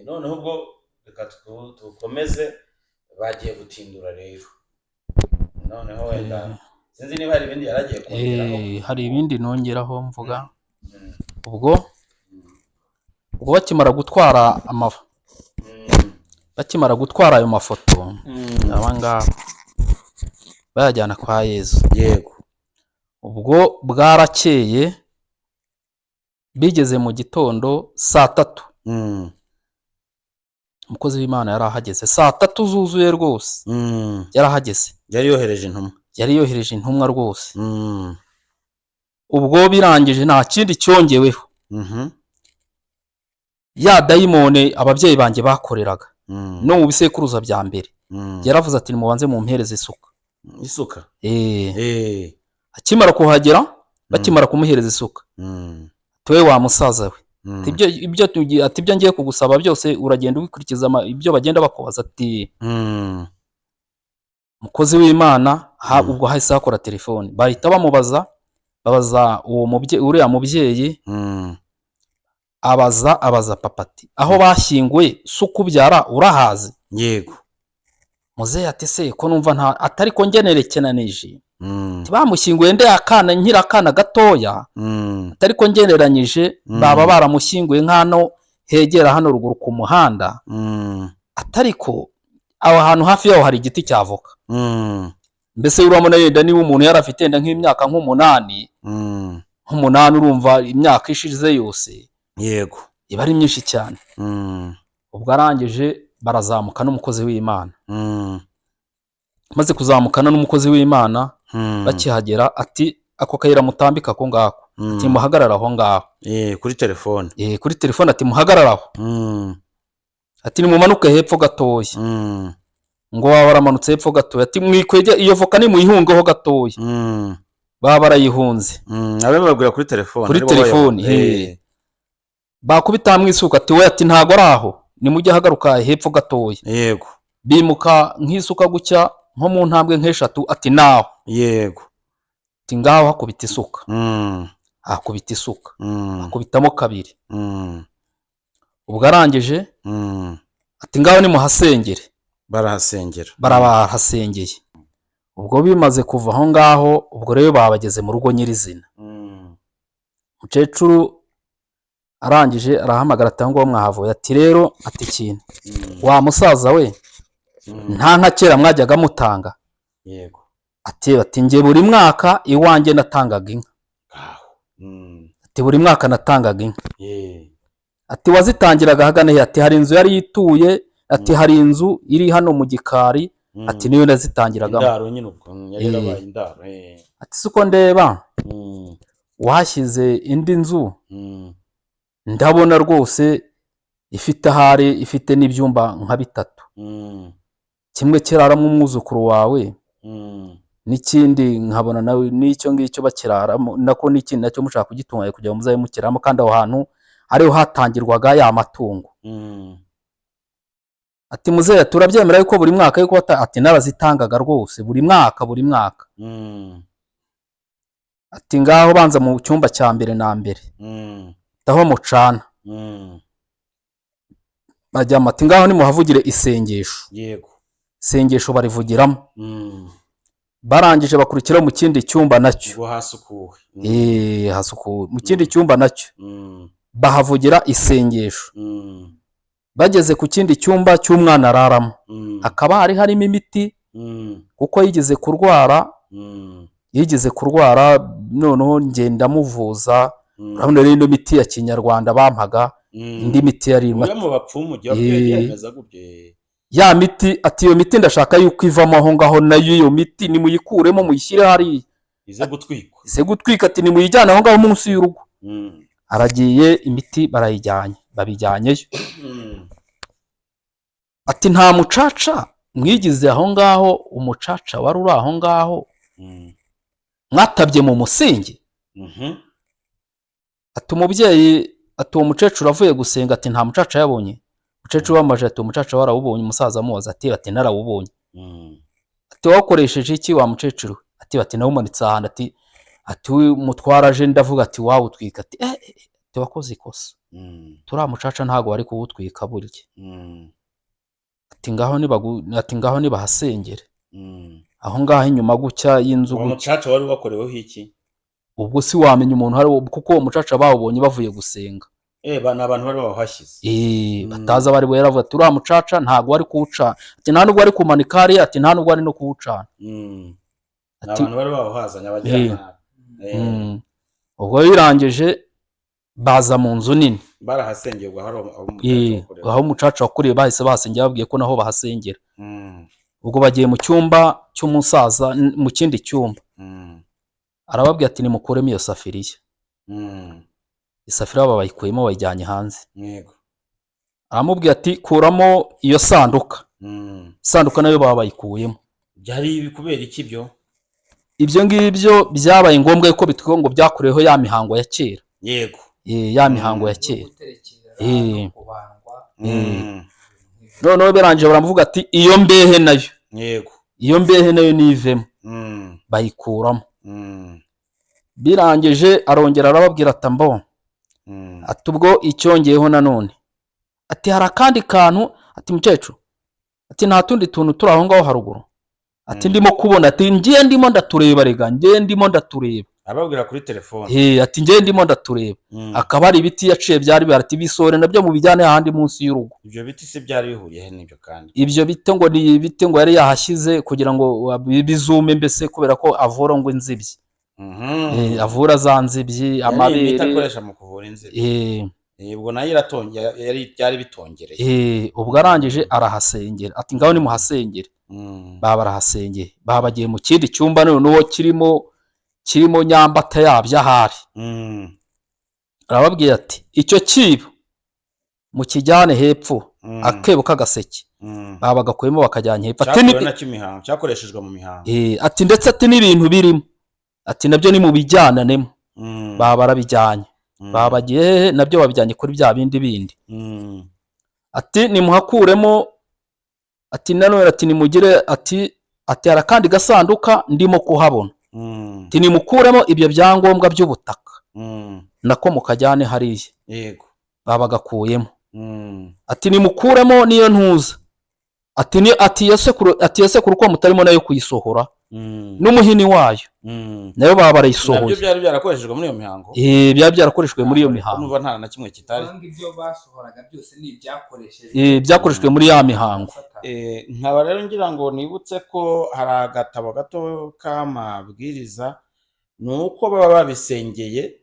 noneho ubwo reka dukomeze bagiye gutindura rero noneho wenda sinzi niba hari ibindi yaragiye kongeraho hari ibindi nongeraho mvuga ubwo bakimara gutwara ayo mafoto abangaba bayajyana kwa Yesu yego ubwo bwarakeye bigeze mu gitondo 3:00 umukozi w'Imana yari ahageze 3:00 zuzuye rwose yari ahageze yari yohereje intumwa rwose ubwo birangije nta kindi cyongeweho ya dayimone ababyeyi banjye bakoreraga no mu bisekuruza bya mbere yaravuze ati nimubanze mu mpereze isuka akimara kuhagera bakimara kumuhereza isuka tuwe wa musaza we ibyo ngiye kugusaba byose uragenda ubikurikiza ibyo bagenda bakubaza ati umukozi w'Imana ubwo hahise hakora telefone bahita babaza uriya mubyeyi abaza papa ati aho bashyinguye si ukubyara urahazi yego muzehe ati se ko numva nta atari ko ngenerekenanije bamushyinguye nde akana nkiri akana gatoya atari ko ngeneranyije baba baramushyinguye nk'ano hegera hano ruguru ku muhanda atari ko aho hantu hafi yaho hari igiti cy'avoka mbese urabona yenda niba umuntu yari afite yenda nk'imyaka nk'umunani urumva imyaka ishize yose yego iba ari myinshi cyane ubwo arangije barazamuka n'umukozi w'Imana maze kuzamukana n'umukozi w'Imana bakihagera ati ako kayira mutambika ko ngako ati muhagarara aho ngaho kuri telefone kuri telefone ati muhagarara aho ati nimumanuke hepfo gatoya ngo baba baramanutse hepfo gatoya ati mwikwege iyo voka nimuyihungeho gatoya baba barayihunze abababwira kuri telefone bakubita mwisuka ati we ati ntago ari aho nimujye hagaruka hepfo gatoya yego bimuka nk'isuka gucya nko mu ntambwe nk'eshatu ati naho yego ati ngaho hakubita isuka hakubita isuka hakubitamo kabiri ubwo arangije ati ngaho nimuhasengere barahasengeye ubwo bimaze kuva aho ngaho ubwo rero babageze mu rugo nyirizina umukecuru arangije arahamagara ati ngo mwahavuye ati rero ati ikintu wa musaza we nta nka kera mwajyaga mutanga yego ati nge buri mwaka iwanjye natangaga inka ati buri mwaka natangaga inka ati wazitangiraga hagana he ati hari inzu yari yituye ati hari inzu iri hano mu gikari ati niyo nazitangiragamo indaro nyine ubwo yari yarabaye indaro ati siko ndeba wahashyize indi nzu ndabona rwose ifite n'ibyumba nka bitatu kimwe kiraramo umwuzukuru wawe n'ikindi nkabona nawe n'icyo ngicyo bakiraramo nako n'ikindi nacyo mushaka kugitunganya kugira ngo muzabe mukiramo kandi aho hantu ariho hatangirwaga ya matungo ati muzehe turabyemera yuko buri mwaka yuko ati narazitangaga rwose buri mwaka ati ngaho banza mu cyumba cya mbere na mbere aho mucana bajyamo ati ngaho nimuhavugire isengesho yego isengesho barivugiramo barangije bakurikira mu kindi cyumba nacyo ngo hasukuwe hasukuwe mu kindi cyumba nacyo bahavugira isengesho bageze ku kindi cyumba cy'umwana araramo hakaba harimo imiti kuko yigeze kurwara noneho ngenda muvuza urabona rero ino miti ya kinyarwanda bampaga indi miti yari ya miti ati iyo miti ndashaka yuko ivamo aho ngaho nayo iyo miti nimuyikuremo muyishyire hariya ize gutwika ati nimuyijyane aho ngaho munsi y'urugo aragiye imiti babijyanyeyo ati nta mucaca mwigize aho ngaho umucaca wari uri aho ngaho mwatabye mu musingi ati umubyeyi ati uwo mukecuru avuye gusenga ati nta mucaca yabonye umukecuru wamaje ati umucaca warawubonye umusaza amubaza ati narawubonye ati wakoresheje iki wa mukecuru ati nawumanitse ahantu ati mutwaraje ndavuga ati wawutwika ati wakoze ikosa turiya mucaca ntabwo wari kuwutwika burya ati ngaho nibahasengere aho ngaho inyuma gucya y'inzu uwo mucaca wari wakoreweho iki ubwo si wamenya umuntu hari kuko uwo mucaca bawubonye bavuye gusenga ni abantu bari bawuhashyize bataza bari yaravuga ati uriya mucaca ntabwo wari kuwucana ati nta nubwo wari kumanika hariya ati nta nubwo wari no kuwucana ni abantu bari bawuhazanye abajyana ubwo birangije baza mu nzu nini barahasengera aho umucaca wakuriye bahise bahasengera babwiye ko naho bahasengera ubwo bagiye mu cyumba cy'umusaza mu kindi cyumba arababwira ati nimukuremo iyo safiriya isafiriya bayikuyemo bayijyanye hanze aramubwira ati kuramo iyo sanduka isanduka nayo baba bayikuyemo byari kubera iki ibyo ngibyo byabaye ngombwa yuko bitwa ngo byakoreweho ya mihango ya kera yego ya mihango ya kera noneho birangije baramuvuga ati iyo mbehe nayo yego iyo mbehe nayo nivemo bayikuramo birangije arongera arababwira ati mbo ati ubwo icyongeyeho nanone ati hari akandi kantu ati mukecuru ati nta tundi tuntu turi aho ngaho haruguru, ati ndimo kubona, ati ngiye ndimo ndatureba rega, ngiye ndimo ndatureba, ababwira kuri telefone. ati ngiye ndimo ndatureba. Akaba ari ibiti yaciye byari bihari, ati bisore nabyo mu bijyane ahandi munsi y'urugo. Ibyo biti se byari bihuriye he n'ibyo kandi? Ibyo biti ngo ni ibiti ngo yari yahashyize kugira ngo bizume, mbese kubera ko avura ngo inzibyi, avura za nzibyi, amabere. Imiti akoresha mu kuvura inzibyi. Ubwo nayo byari bitongereye. Ubwo arangije arahasengera, ati ngaho nimuhasengere. Baba barahasengeye, baba bagiye mu kindi cyumba noneho kirimo nyambata yabyo ahari. Arababwira ati icyo kibo mukijyane hepfo, akebo k'agaseke. Baba bagakuyemo bakajyanye hepfo. Cyakoreshejwe mu mihango. Ati ndetse ati n'ibintu birimo, ati nabyo ni mu bijyananemo. Baba barabijyanye, baba bagiye hehe, nabyo babijyanye kuri bya bindi. Ati nimuhakuremo, ati nanone ati nimugire, ati hari akandi gasanduka ndimo kuhabona, ati nimukuremo ibyo byangombwa by'ubutaka nako mukajyane hariya. Yego. Baba bagakuyemo. Ati nimukuremo niyo ntuza, ati yasekuru ko mutarimo nayo kuyisohora n'umuhini wayo, nayo baba barayisohoye. Nabyo byari byarakoreshejwe muri iyo mihango. Byari byarakoreshejwe muri iyo mihango. Numva nta na kimwe kitari. Ibyo basohoraga byose ni ibyakoreshejwe. Byakoreshejwe muri ya mihango. Nkaba rero ngira ngo nibutse ko hari agatabo gato k'amabwiriza, ni uko baba babisengeye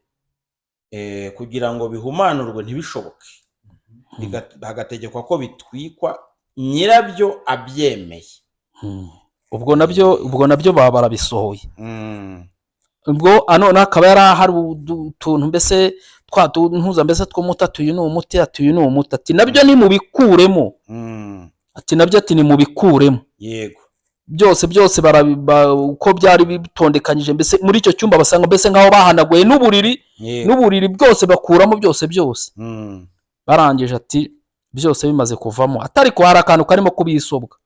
kugira ngo bihumanurwe ntibishoboke, hagategekwa ko bitwikwa nyirabyo abyemeye. Ubwo nabyo baba barabisohoye. Ubwo none akaba yari hari utuntu mbese ntuza mbese tw'umutatu, uyu ni umuti, ati uyu ni umuti, ati nabyo ni mubikuremo, ati nabyo ati ni mubikuremo. Yego. Byose uko byari bitondekanyije mbese muri icyo cyumba basanga mbese nk'aho bahanaguye n'uburiri bwose bakuramo byose. Barangije ati byose bimaze kuvamo, atari ko hari akantu karimo kubisobwa.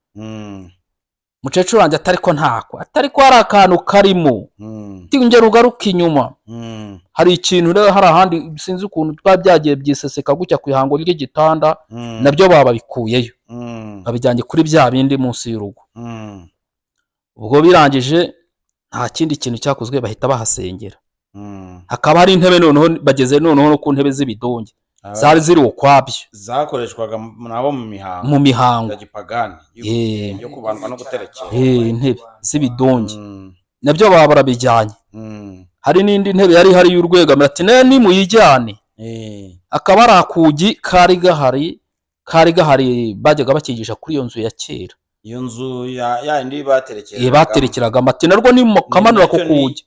Mukecuru wanjye atari ko ntako, atari ko hari akantu karimo, ngera ugaruka inyuma. Hari ikintu rero, hari ahandi sinzi ukuntu twabyagiye byiseseka gutya ku ihango ry'igitanda, nabyo baba babikuyeyo, babijyanye kuri bya bindi munsi y'urugo. Ubwo birangije nta kindi kintu cyakozwe, bahita bahasengera. Hakaba hari intebe noneho, bageze noneho no ku ntebe z'ibidonge zari ziri ukwabyo, zakoreshwaga nabo mu mihango ya gipagani yo kubandwa no guterekera. Intebe z'ibidonge nabyo baba barabijyanye. Hari n'indi ntebe yari hari y'urwegamiro, ati nayo nimuyijyane. Akaba ari akugi kari gahari bajyaga bakigisha kuri iyo nzu ya kera. Iyo nzu ya indi baterekeraga amati, narwo nimukamanura ku kugi,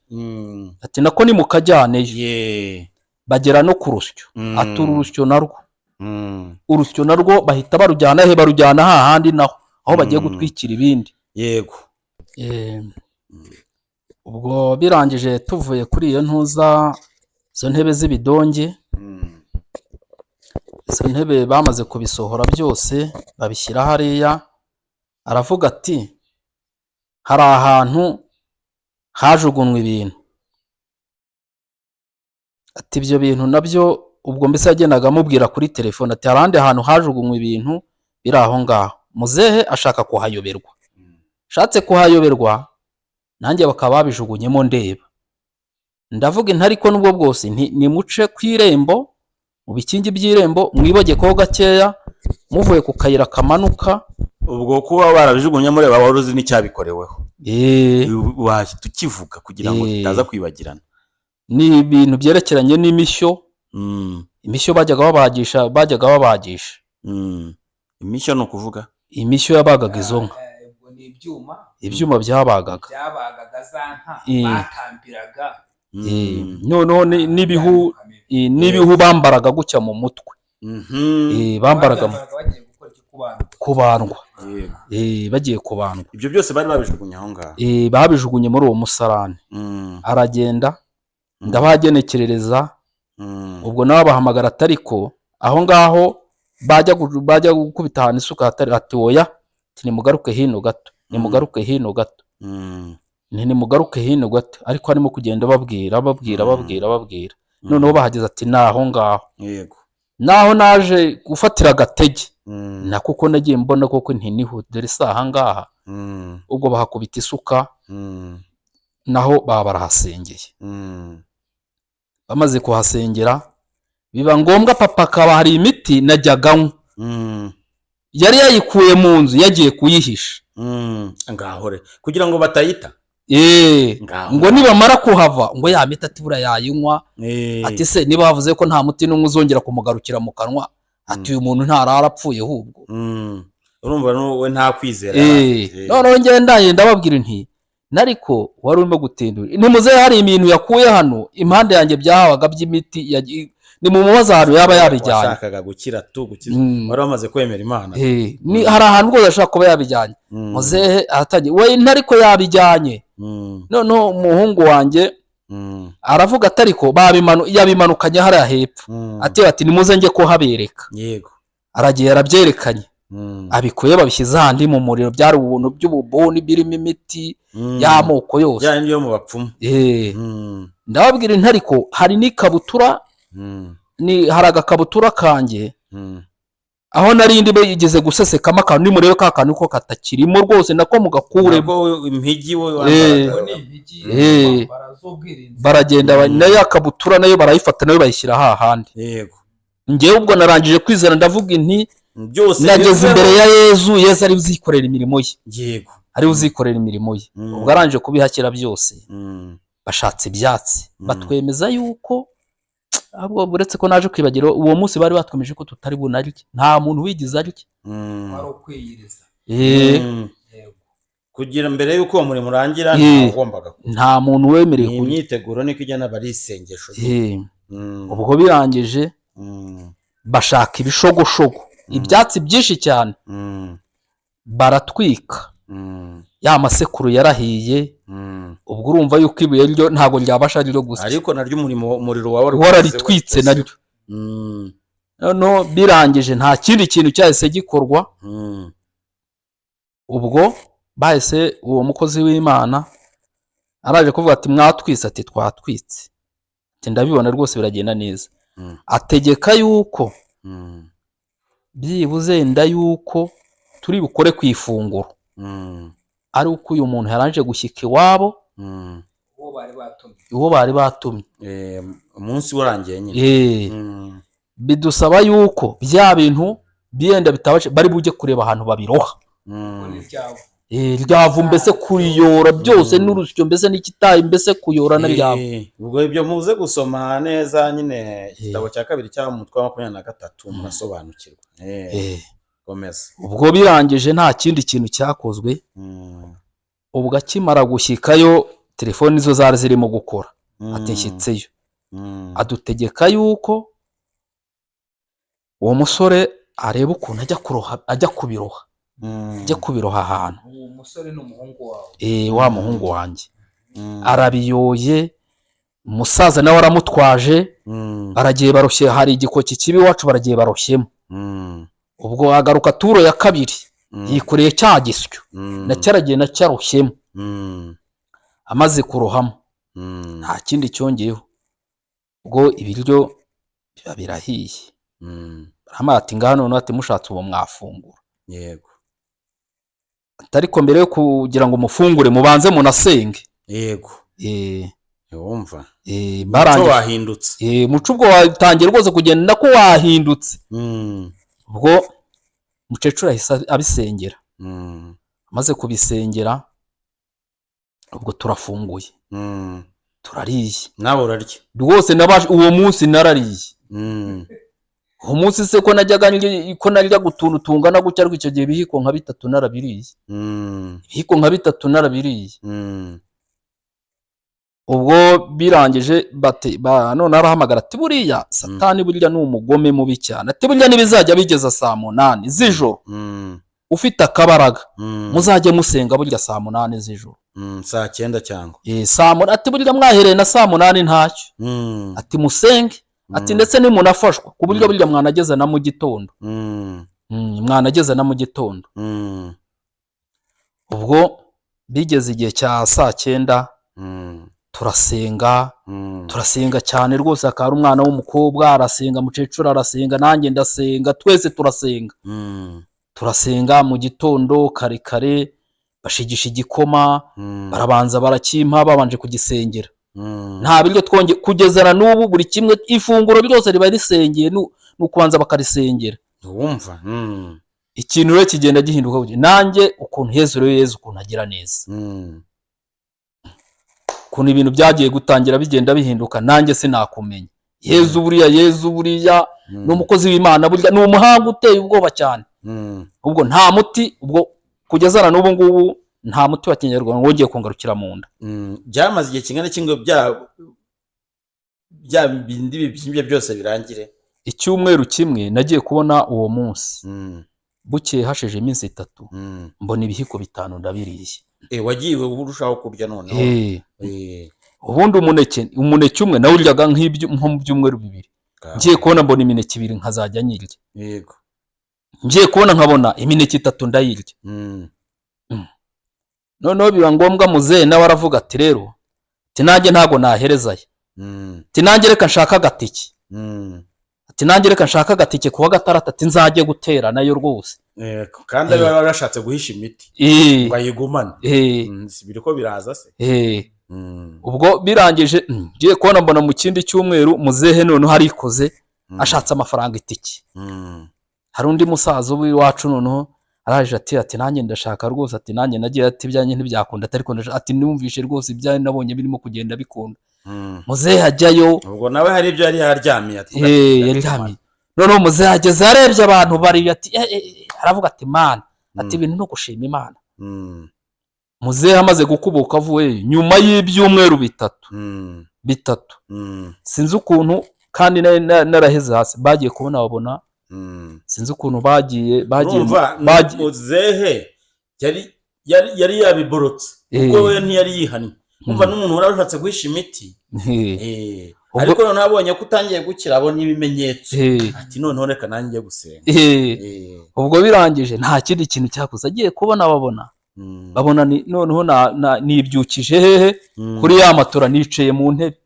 ati nako nimukajyaneyo. Bagera no ku rusyo, ati urusyo narwo bahita barujyana he, barujyana hahandi naho aho bagiye gutwikira ibindi. Yego. Ubwo birangije tuvuye kuri iyo ntuza, izo ntebe z'ibidonge, izo ntebe bamaze kubisohora byose babishyira hariya. Aravuga ati hari ahantu hajugunwe ibintu, ati ibyo bintu nabyo ubwo mbese yagendaga amubwira kuri telefone, ati hari ahandi hantu hajugunwe ibintu biri aho ngaho. Muzehe ashaka kuhayoberwa, shatse kuhayoberwa nanjye bakaba babijugunyemo ndeba. Ndavuga intari ko nubwo bwose nimuce ku irembo, mu bikingi by'irembo mwibogekeho gakeya, muvuye ku kayira kamanuka. Ubwo kuba barabijugunye muri baba uruzi n'icyabikoreweho. Tukivuga kugira ngo tutaza kwibagirana. Ni ibintu byerekeranye n'imishyo. Imishyo bajyaga babagisha. Imishyo ni ukuvuga imishyo yabagaga izo nka. Ibyuma byabagaga za nka batambiraga. Noneho n'ibihu bambaraga gutya mu mutwe. Bambaraga kubandwa. Bagiye kubandwa. Ibyo byose bari babijugunye aho ngaho. Babijugunye muri uwo musarani. Aragenda ndabagenekerereza. Ubwo nawe bahamagara, atariko aho ngaho bajya gukubita ahantu isuka hatari, ati oya, nimugaruke hino gato, nimugaruke hino gato, nimugaruke hino gato. Ariko harimo kugenda babwira. Noneho bahageze ati naho ngaho. Yego. naho naje gufatira agatege na kuko nagiye mbona koko ntiniho dore isaha ngaha ubwo bahakubita isuka naho baba barahasengeye bamaze kuhasengera biba ngombwa papa akaba hari imiti najyaga nywa yari yayikuye mu nzu yagiye kuyihisha ngahore kugira ngo batayita ngo nibamara kuhava ngo ya miti ati buriya yayinywa ati se niba bavuze ko nta muti n'umwe uzongera kumugarukira mu kanwa ati uyu muntu ntarara apfuye ahubwo urumva we nta kwizera noneho ngenda ndababwira nti nariko wari urimo gutindura ntimuze hari ibintu yakuye hano impande yanjye byahabaga by'imiti ni mu mubaza ahantu yaba yabijyanye washakaga gukira gukiza wari wamaze kwemera Imana ni hari ahantu rwose ashaka kuba yabijyanye muzehe aratangiye we ntariko yabijyanye noneho umuhungu wanjye aravuga atariko yabimanukanye hariya hepfo ati nimuze njye ko habereka yego aragiye arabyerekanye abikuye babishyize ahandi mu muriro byari ubuntu by'ububuni birimo imiti y'amoko yose byari yo mu bapfumu ndababwira intariko hari n'ikabutura hari agakabutura kanjye aho narindi igeze gusesekamo akantu nimurebe ka kantu ko katakirimo rwose nako mugakuremo impigi baragenda nayo akabutura nayo barayifata nayo bayishyira hahandi yego ngewe ubwo narangije kwizera ndavuga inti byose nageze imbere ya Yezu ari uzikorera imirimo ye yego ari uzikorera imirimo ye ubwo arangije kubihakira byose bashatse ibyatsi batwemeza yuko ahubwo uretse ko naje kwibagira uwo munsi bari batwemeje ko tutari bunarye nta muntu wigize arye wari ukwiyiriza kugira mbere yuko uwo murimo urangira ntagombaga nta muntu wemerewe imyiteguro niko ijyana bari isengesho ubwo birangije bashaka ibishogoshogo ibyatsi byinshi cyane baratwika ya masekuru yarahiye ubwo urumva yuko ibuye ryo ntago ryabasha ryo gusa ariko naryo umuriro wawe wararitwitse naryo no birangije nta kindi kintu cyahise gikorwa ubwo bahise uwo mukozi w'Imana araje kuvuga ati mwatwise ati twatwitse ati ndabibona rwose biragenda neza ategeka yuko byibuze nda yuko turi bukore ku ifunguro ari uko uyu muntu yaranje gushyika iwabo uwo bari batumye umunsi warangiye nyine bidusaba yuko bya bintu byenda bitabashe bari bujye kureba ahantu babiroha ryavu mbese kuyora byose n'urusyo mbese n'ikitayi mbese kuyora na ryavu ubwo ibyo muze gusoma neza nyine igitabo cya kabiri cya umutwe wa 23 murasobanukirwa komeza ubwo birangije nta kindi kintu cyakozwe ubwo akimara gushyikayo telefoni zo zari zirimo gukora ateshyitseyo adutegeka yuko uwo musore areba ukuntu ajya kubiroha ajya kubiroha ahantu uwo musore n'umuhungu wawe wa muhungu wanjye arabiyoye umusaza nawe aramutwaje baragiye baroshye hari igikoki kibi iwacu baragiye baroshyemo ubwo agaruka turo ya kabiri yikoreye cya gisyo na cyaragiye na cyaroshyemo amaze kurohamo nta kindi cyongeyeho ubwo ibiryo biba birahiye baramati ngaho none ati mushatse uwo mwafungura yego ariko mbere yo kugira ngo mufungure mubanze munasenge yego wumva barangije wahindutse muco ubwo watangiye rwose kugenda ko wahindutse ubwo mukecuru ahise abisengera amaze kubisengera ubwo turafunguye turariye nawe urarya rwose uwo munsi narariye uwo munsi se ko najya gutuntu tungana gutya ariko icyo gihe ibihiko nka 3 narabiriye ibihiko nka 3 narabiriye ubwo birangije none arahamagara ati buriya satani burya ni umugome mubi cyane ati burya nibizajya bigeza saa 8 z'ijoro ufite akabaraga muzajye musenga burya saa 8 z'ijoro saa 9 cyangwa ati burya mwahereye na saa 8 ntacyo ati musenge ati ndetse nimunafashwa ku buryo burya mwanageze na mu gitondo mwanageze na mu gitondo ubwo bigeze igihe cya saa 9 turasenga cyane rwose. akaba ari umwana w'umukobwa arasenga, mukecuru arasenga, nanjye ndasenga, twese turasenga mu gitondo kare kare, bashigisha igikoma, barabanza barakimpa babanje kugisengera. nta biryo twongeye kugezana n'ubu, buri kimwe ifunguro ryose riba risengeye, n'ukubanza bakarisengera. wumva ikintu rero kigenda gihinduka. nanjye ukuntu Yezu rero Yezu ukuntu agira neza, ukuntu ibintu byagiye gutangira bigenda bihinduka, nanjye sinakumenya. Yezu buriya ni umukozi w'Imana, burya ni umuhanga uteye ubwoba cyane. ubwo nta muti, ubwo kugezana n'ubu ngubu nta muti wa kinyarwanda wongeye kungarukira mu nda. byamaze igihe kingana cy'ingo bya bindi bibyimbye byose birangire. icyumweru kimwe nagiye kubona uwo munsi, bukeye hasheje iminsi 3, mbona ibihiko 5 ndabiriye. wagiye urushaho kurya noneho. ubundi umuneke umwe nawuryaga nko mu byumweru 2. ngiye kubona mbona imineke 2 nkazajya nyirya. yego. ngiye kubona nkabona imineke 3 ndayirya. noneho biba ngombwa muzehe nawe aravuga ati rero nanjye ntago naherezayo, nanjye reka nshaka agatike, nanjye reka nshaka agatike kuwa gatandatu, nzajye gutera nayo rwose. kandi ari barashatse guhisha imiti bayigumana. biri ko biraza se. ubwo birangije ngiye kubona mbona mu kindi cyumweru muzehe noneho harikoze, ashatse amafaranga itike. hari undi musaza w'iwacu noneho araje ati nanjye ndashaka rwose, nanjye nagiye ibyanjye ntibyakunda, ariko numvishe rwose ibyanjye nabonye birimo kugenda bikunda. muzehe ajyayo, ubwo nawe hari ibyo yari yaryamiye. yaryamiye. noneho muzehe ageze arebye abantu bari aravuga ati mana, ibintu no gushima Imana. muzehe amaze gukubuka avuye nyuma y'ibyumweru 3 sinzi ukuntu, kandi naraheze hasi, bagiye kubona babona, sinzi ukuntu bagiye muzehe yari yabiborotse kuko we ntiyari yihannye. umva n'umuntu warashatse guhisha imiti. ariko noneho abonye ko utangiye gukira, abona ibimenyetso, ati noneho reka nanjye gusenga. ubwo birangije nta kindi kintu cyakuze, agiye kubona babona noneho nibyukije hehe kuri ya matora, nicaye mu ntebe,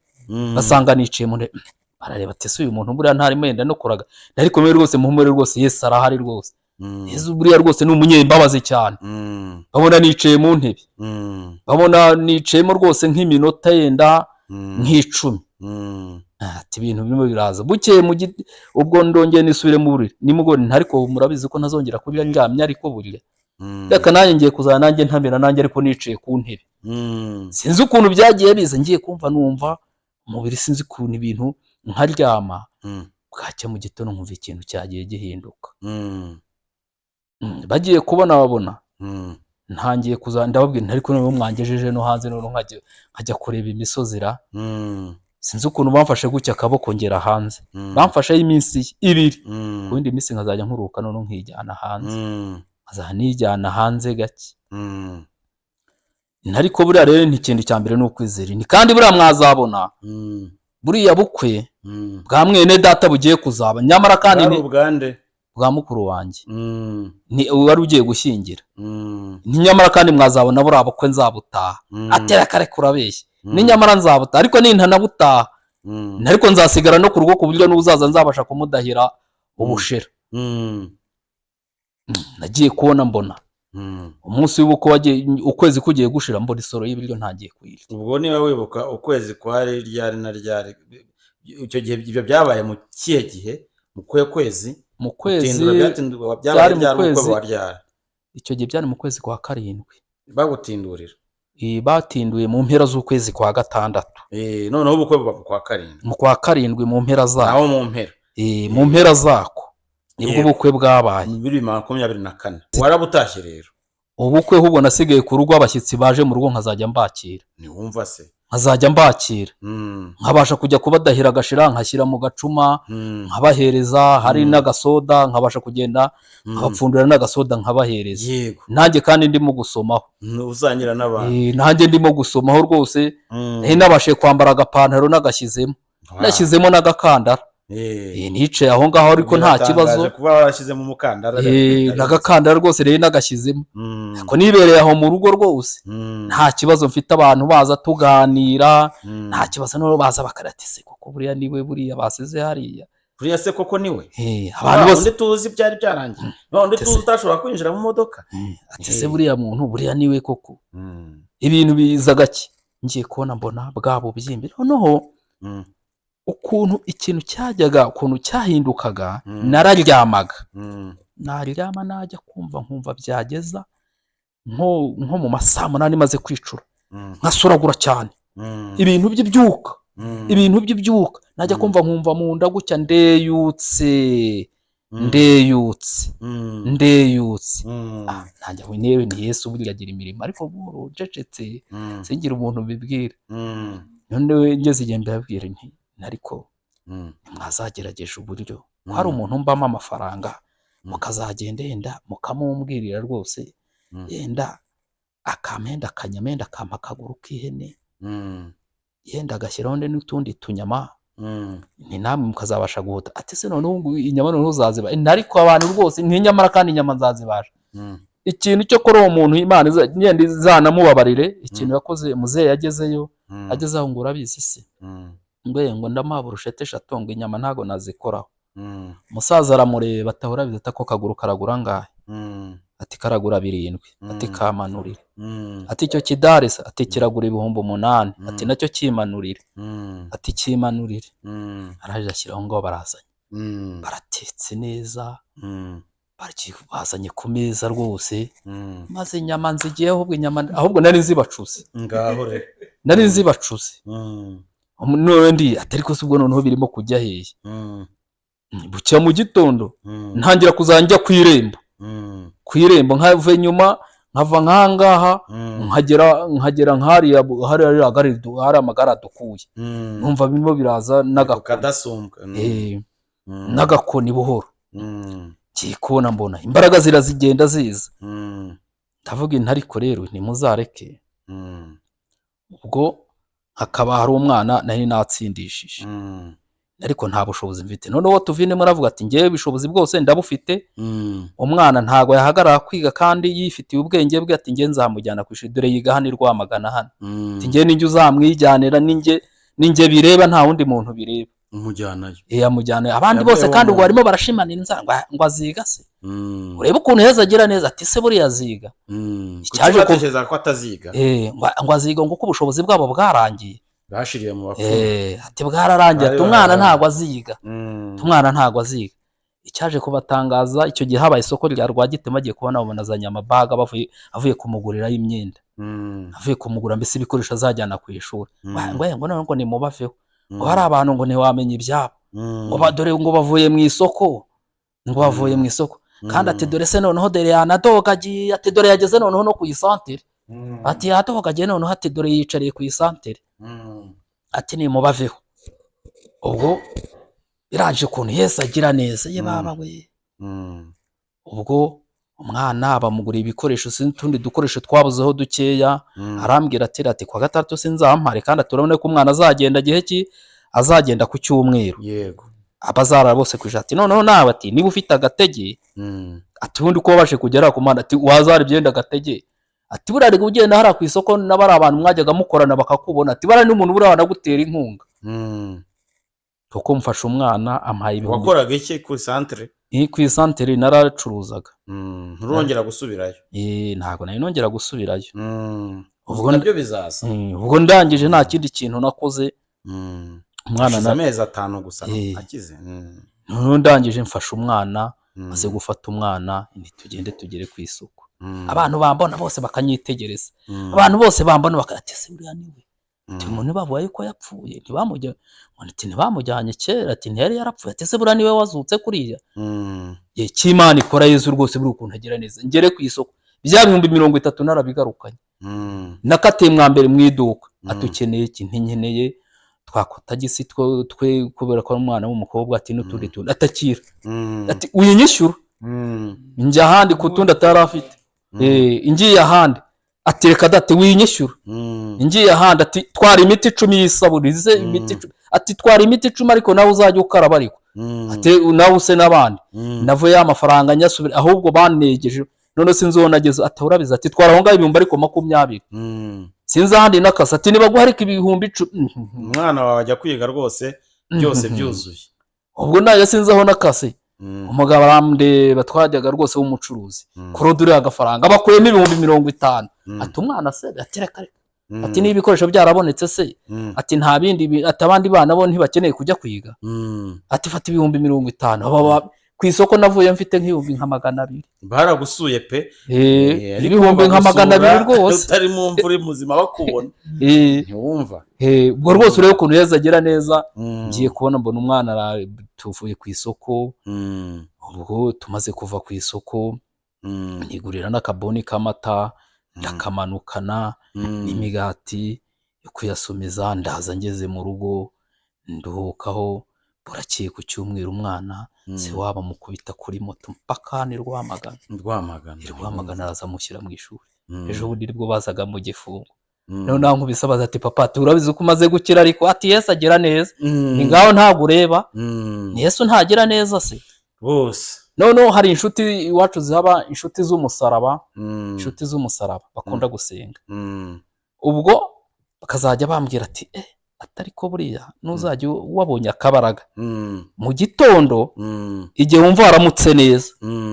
basanga nicaye mu ntebe, barareba ati uyu muntu buriya ntarimo yenda no kuraga, ariko mwe rwose muhumure rwose, Yesu arahari rwose. Yesu buriya rwose ni umunyembabazi cyane. babona nicaye mu ntebe, babona nicayemo rwose nk'iminota yenda nk'icumi. ati ibintu birimo biraza. bukeye ubwo ndongeye nisubire mu buriri, nimugore ariko murabizi ko ntazongera kurya ndyamye, ariko burire reka nanjye ngiye kuzana nanjye ntamera nanjye, ariko nicaye ku ntebe. sinzi ukuntu byagiye biza, ngiye numva umubiri, sinzi ukuntu ibintu nkaryama, bwacya mu gitondo nkumva ikintu cyagiye gihinduka. bagiye kubona babona, ntangiye ndababwira ariko noneho mwangejeje no hanze, noneho nkajya kureba imisozi ra. sinzi ukuntu bamfashe gutya akaboko ngera hanze, bamfasheho iminsi 2, ku yindi minsi nkazajya nkuruka noneho nkijyana hanze, nkazajya nijyana hanze gake. ariko buriya rero ni ikintu cya mbere ni ukwizera, kandi buriya mwazabona buriya bukwe bwa mwene data bugiye kuzaba, nyamara kandi bwa mukuru wanjye wari ugiye gushyingira, nyamara kandi mwazabona buriya bukwe nzabutaha. atera kare kurabeshya, nyamara nzabutaha, ariko nintanabutaha ariko nzasigara no ku rugo, ku buryo n'uzaza nzabasha kumudahira ubushera. nagiye kubona mbona umunsi w'ubukwe ukwezi kugiye gushira, mbona isoro y'ibiryo ntagiye kuyirya. ubwo niba wibuka ukwezi kwari ryari na ryari, icyo gihe ibyo byabaye mu kihe gihe? mu kwezi byari mu kwezi, icyo gihe byari mu kwezi kwa 7 bagutindurira. batinduye mu mpera z'ukwezi kwa 6. noneho ubukwe buba mu kwa 7. mu kwa 7 mu mpera zako, naho mu mpera mu mpera zako nibwo ubukwe bwabaye 2024. warabutashye rero? ubukwe hubwo nasigaye ku rugo, abashyitsi baje mu rugo nkazajya mbakira. Ntiwumva se? nkazajya mbakira, nkabasha kujya kubadahira agashira, nkashyira mu gacuma, nkabahereza, hari n'agasoda, nkabasha kugenda nkabapfundura n'agasoda nkabahereza. yego. nanjye kandi ndimo gusomaho, uzanyira n'abantu. nanjye ndimo gusomaho rwose. nabashe kwambara agapantaro nagashyizemo, nashyizemo n'agakandara, nicaye aho ngaho ariko nta kibazo kuba warashyizemo umukandara n'agakandara rwose rero nagashyizemo ariko nibereye aho mu rugo rwose nta kibazo mfite, abantu baza tuganira nta kibazo, no baza bakaratise koko buriya niwe buriya basize hariya buriya se koko niwe abantu bose tuzi byari byarangiye none tuzi utashobora kwinjira mu modoka ati se buriya muntu buriya niwe koko ibintu biza gake ngiye kubona mbona bwa bubyimbe noneho ukuntu ikintu cyajyaga ukuntu cyahindukaga nararyamaga naryama najya kumva nkumva byageza nko mu masaa 8 maze kwicura nkasuragura cyane ibintu by'ibyuka najya kumva nkumva mu nda gutya ndeyutse ntajya newe ni Yesu buriya agira imirimo ariko buru cecetse singira umuntu bibwira none ngeze igihe mbabwira nti ariko mwazagerageje uburyo hari umuntu mbamo amafaranga mukazagenda yenda mukamumbwirira rwose yenda akamenda akanyamenda akampa akaguru k'ihene yenda agashyiraho n'utundi tunyama ni namwe mukazabasha guhuta ati se none ubu inyama none uzaziba ariko abantu rwose ntinyamara kandi inyama nzazibasha ikintu cyo kuri uwo muntu Imana yenda izanamubabarire ikintu yakoze muzehe yagezeyo agezeho ngo urabizi se ngo ndamuha burushete 3 ngo inyama ntago nazikoraho umusaza aramureba atahora bizata ko kaguru karagura ngahe ati karagura 7 ati kamanurire ati icyo kidarisa ati kiragura 8,000 ati nacyo kimanurire ati kimanurire araje ashyiraho ngo barazanye baratetse neza bazanye ku meza rwose maze inyama nzigiye ahubwo nari nzibacuze ngaho re nari nzibacuze n'undi atari ko subwo noneho birimo kujya hehe bucya mu gitondo ntangira kuzanjya ku irembo nkave nyuma nkava nkangaha nkagera nkariya hari amagara dukuye numva birimo biraza n'agakadasumbwa n'agakoni buhoro kikona mbona imbaraga zirazigenda ziza ndavuga intariko rero ntimuzareke ubwo hakaba hari umwana nari natsindishije ariko nta bushobozi mfite noneho tuvine muravuga ati ngiye ibishobozi bwose ndabufite umwana ntago yahagarara kwiga kandi yifitiye ubwenge bwe ati ngiye nzamujyana ku ishuri dore yiga hano i Rwamagana hano ati ngiye ninjye uzamwijyanira ninjye bireba nta wundi muntu bireba umujyanayo amujyanayo abandi bose kandi ubwo barimo barashimanira inzara ngo aziga se urebe ukuntu heza agira neza ati se buriya aziga icyaje kutekereza ko ataziga ngo aziga ngo uko ubushobozi bwabo bwarangiye bashiriye mu bapfumu ati bwararangiye ati umwana ntago aziga umwana ntago aziga icyaje kubatangaza icyo gihe habaye isoko rya Rwagitema agiye kubona babonazanya amabaga avuye kumuguriraho imyenda avuye kumugura mbese ibikoresho azajyana ku ishuri ngo ni mubaveho ngo hari abantu ngo ntiwamenya ibyabo ngo badore ngo bavuye mu isoko kandi ati dore se noneho dore yanadoga agiye ati dore yageze noneho no ku isantere ati yadoga agiye noneho ati dore yicariye ku isantere ati ni mubaveho ubwo biraje ukuntu Yesu agira neza ye baba we ubwo umwana bamuguriye ibikoresho n'utundi dukoresho twabuzeho dukeya arambwira ati kwa gatatu sinzampare kandi turabone ko umwana azagenda gihe ki azagenda ku cyumweru yego abazara bose kwijati noneho nawe ati niba ufite agatege ati ubundi ko wabashe kugera ku mwana ati wazara ibyenda agatege ati burari ugenda hara ku isoko n'abari abantu mwajyaga mukorana bakakubona ati bara n'umuntu buri wanagutera inkunga kuko mfasha umwana ampaye ibihumbi wakoraga iki ku centre ku isantere naracuruzaga nturongera gusubirayo ntago nari nongera gusubirayo ubwo nabyo bizaza ubwo ndangije nta kindi kintu nakoze umwana na amezi 5 gusa akize ndangije mfasha umwana maze gufata umwana tugende tugere ku isoko abantu bambona bose bakanyitegereza abantu bose bambona bakati se buriya niwe umuntu bavuye ko yapfuye ntibamujyanye kera ati ntiyari yarapfuye ati se buriya niwe wazutse kuriya cy'Imana ikora Yesu rwose buri ukuntu agira neza ngere ku isoko bya 30 narabigarukanye nakatiye mwambere mu iduka atukeneye nkeneye twakota gisi twe kubera ko umwana w'umukobwa ati n'utundi tundi atakira ati uyinyishyura njya ahandi kutundi atarafite ingiye ahandi atereka date winyishyura ingiye ahandi ati twara imiti 10 y'isabunize imiti ati twara imiti 10 ariko nawe uzajya ukaraba ariko ati nawe use n'abandi navuye amafaranga nyasubira ahubwo banegeje none sinzi uwo nageze atawurabiza ati twara aho ngaho ibihumbi ariko 20 sinzi ahandi nakasa ati niba guharika ibihumbi 10 umwana wawe ajya kwiga rwose byose byuzuye ubwo nayo sinzi aho nakase umugabo arambeba twajyaga rwose w'umucuruzi kurodure agafaranga bakuyemo ibihumbi 50 ati umwana se atereka ati niba ibikoresho byarabonetse se ati nta bindi ati abandi bana bo ntibakeneye kujya kwiga ati fata ibihumbi 50 ku isoko navuye mfite nk'ibihumbi nka 200 baragusuye pe ibihumbi nka 200 rwose utari mu mvura muzima bakubona ntiwumva ubwo rwose urebe ukuntu yazagira neza ngiye kubona mbona umwana tuvuye ku isoko ubwo tumaze kuva ku isoko nigurira n'akaboni k'amata ndakamanukana n'imigati yo kuyasomeza ndaza ngeze mu rugo nduhukaho burakeye ku cyumweru umwana se waba mukubita kuri moto mpaka ni Rwamagana araza mushyira mu ishuri ejo bundi nibwo bazaga mu gifungo none nkubise abaza ati papa turabizi ko umaze gukira ariko ati Yesu agira neza ni ngaho ntabwo ureba ni Yesu ntagira neza se bose none hari inshuti iwacu zihaba inshuti z'umusaraba bakunda gusenga ubwo bakazajya bambwira ati atari ko buriya nuzajya wabonye akabaraga mu gitondo igihe wumva waramutse neza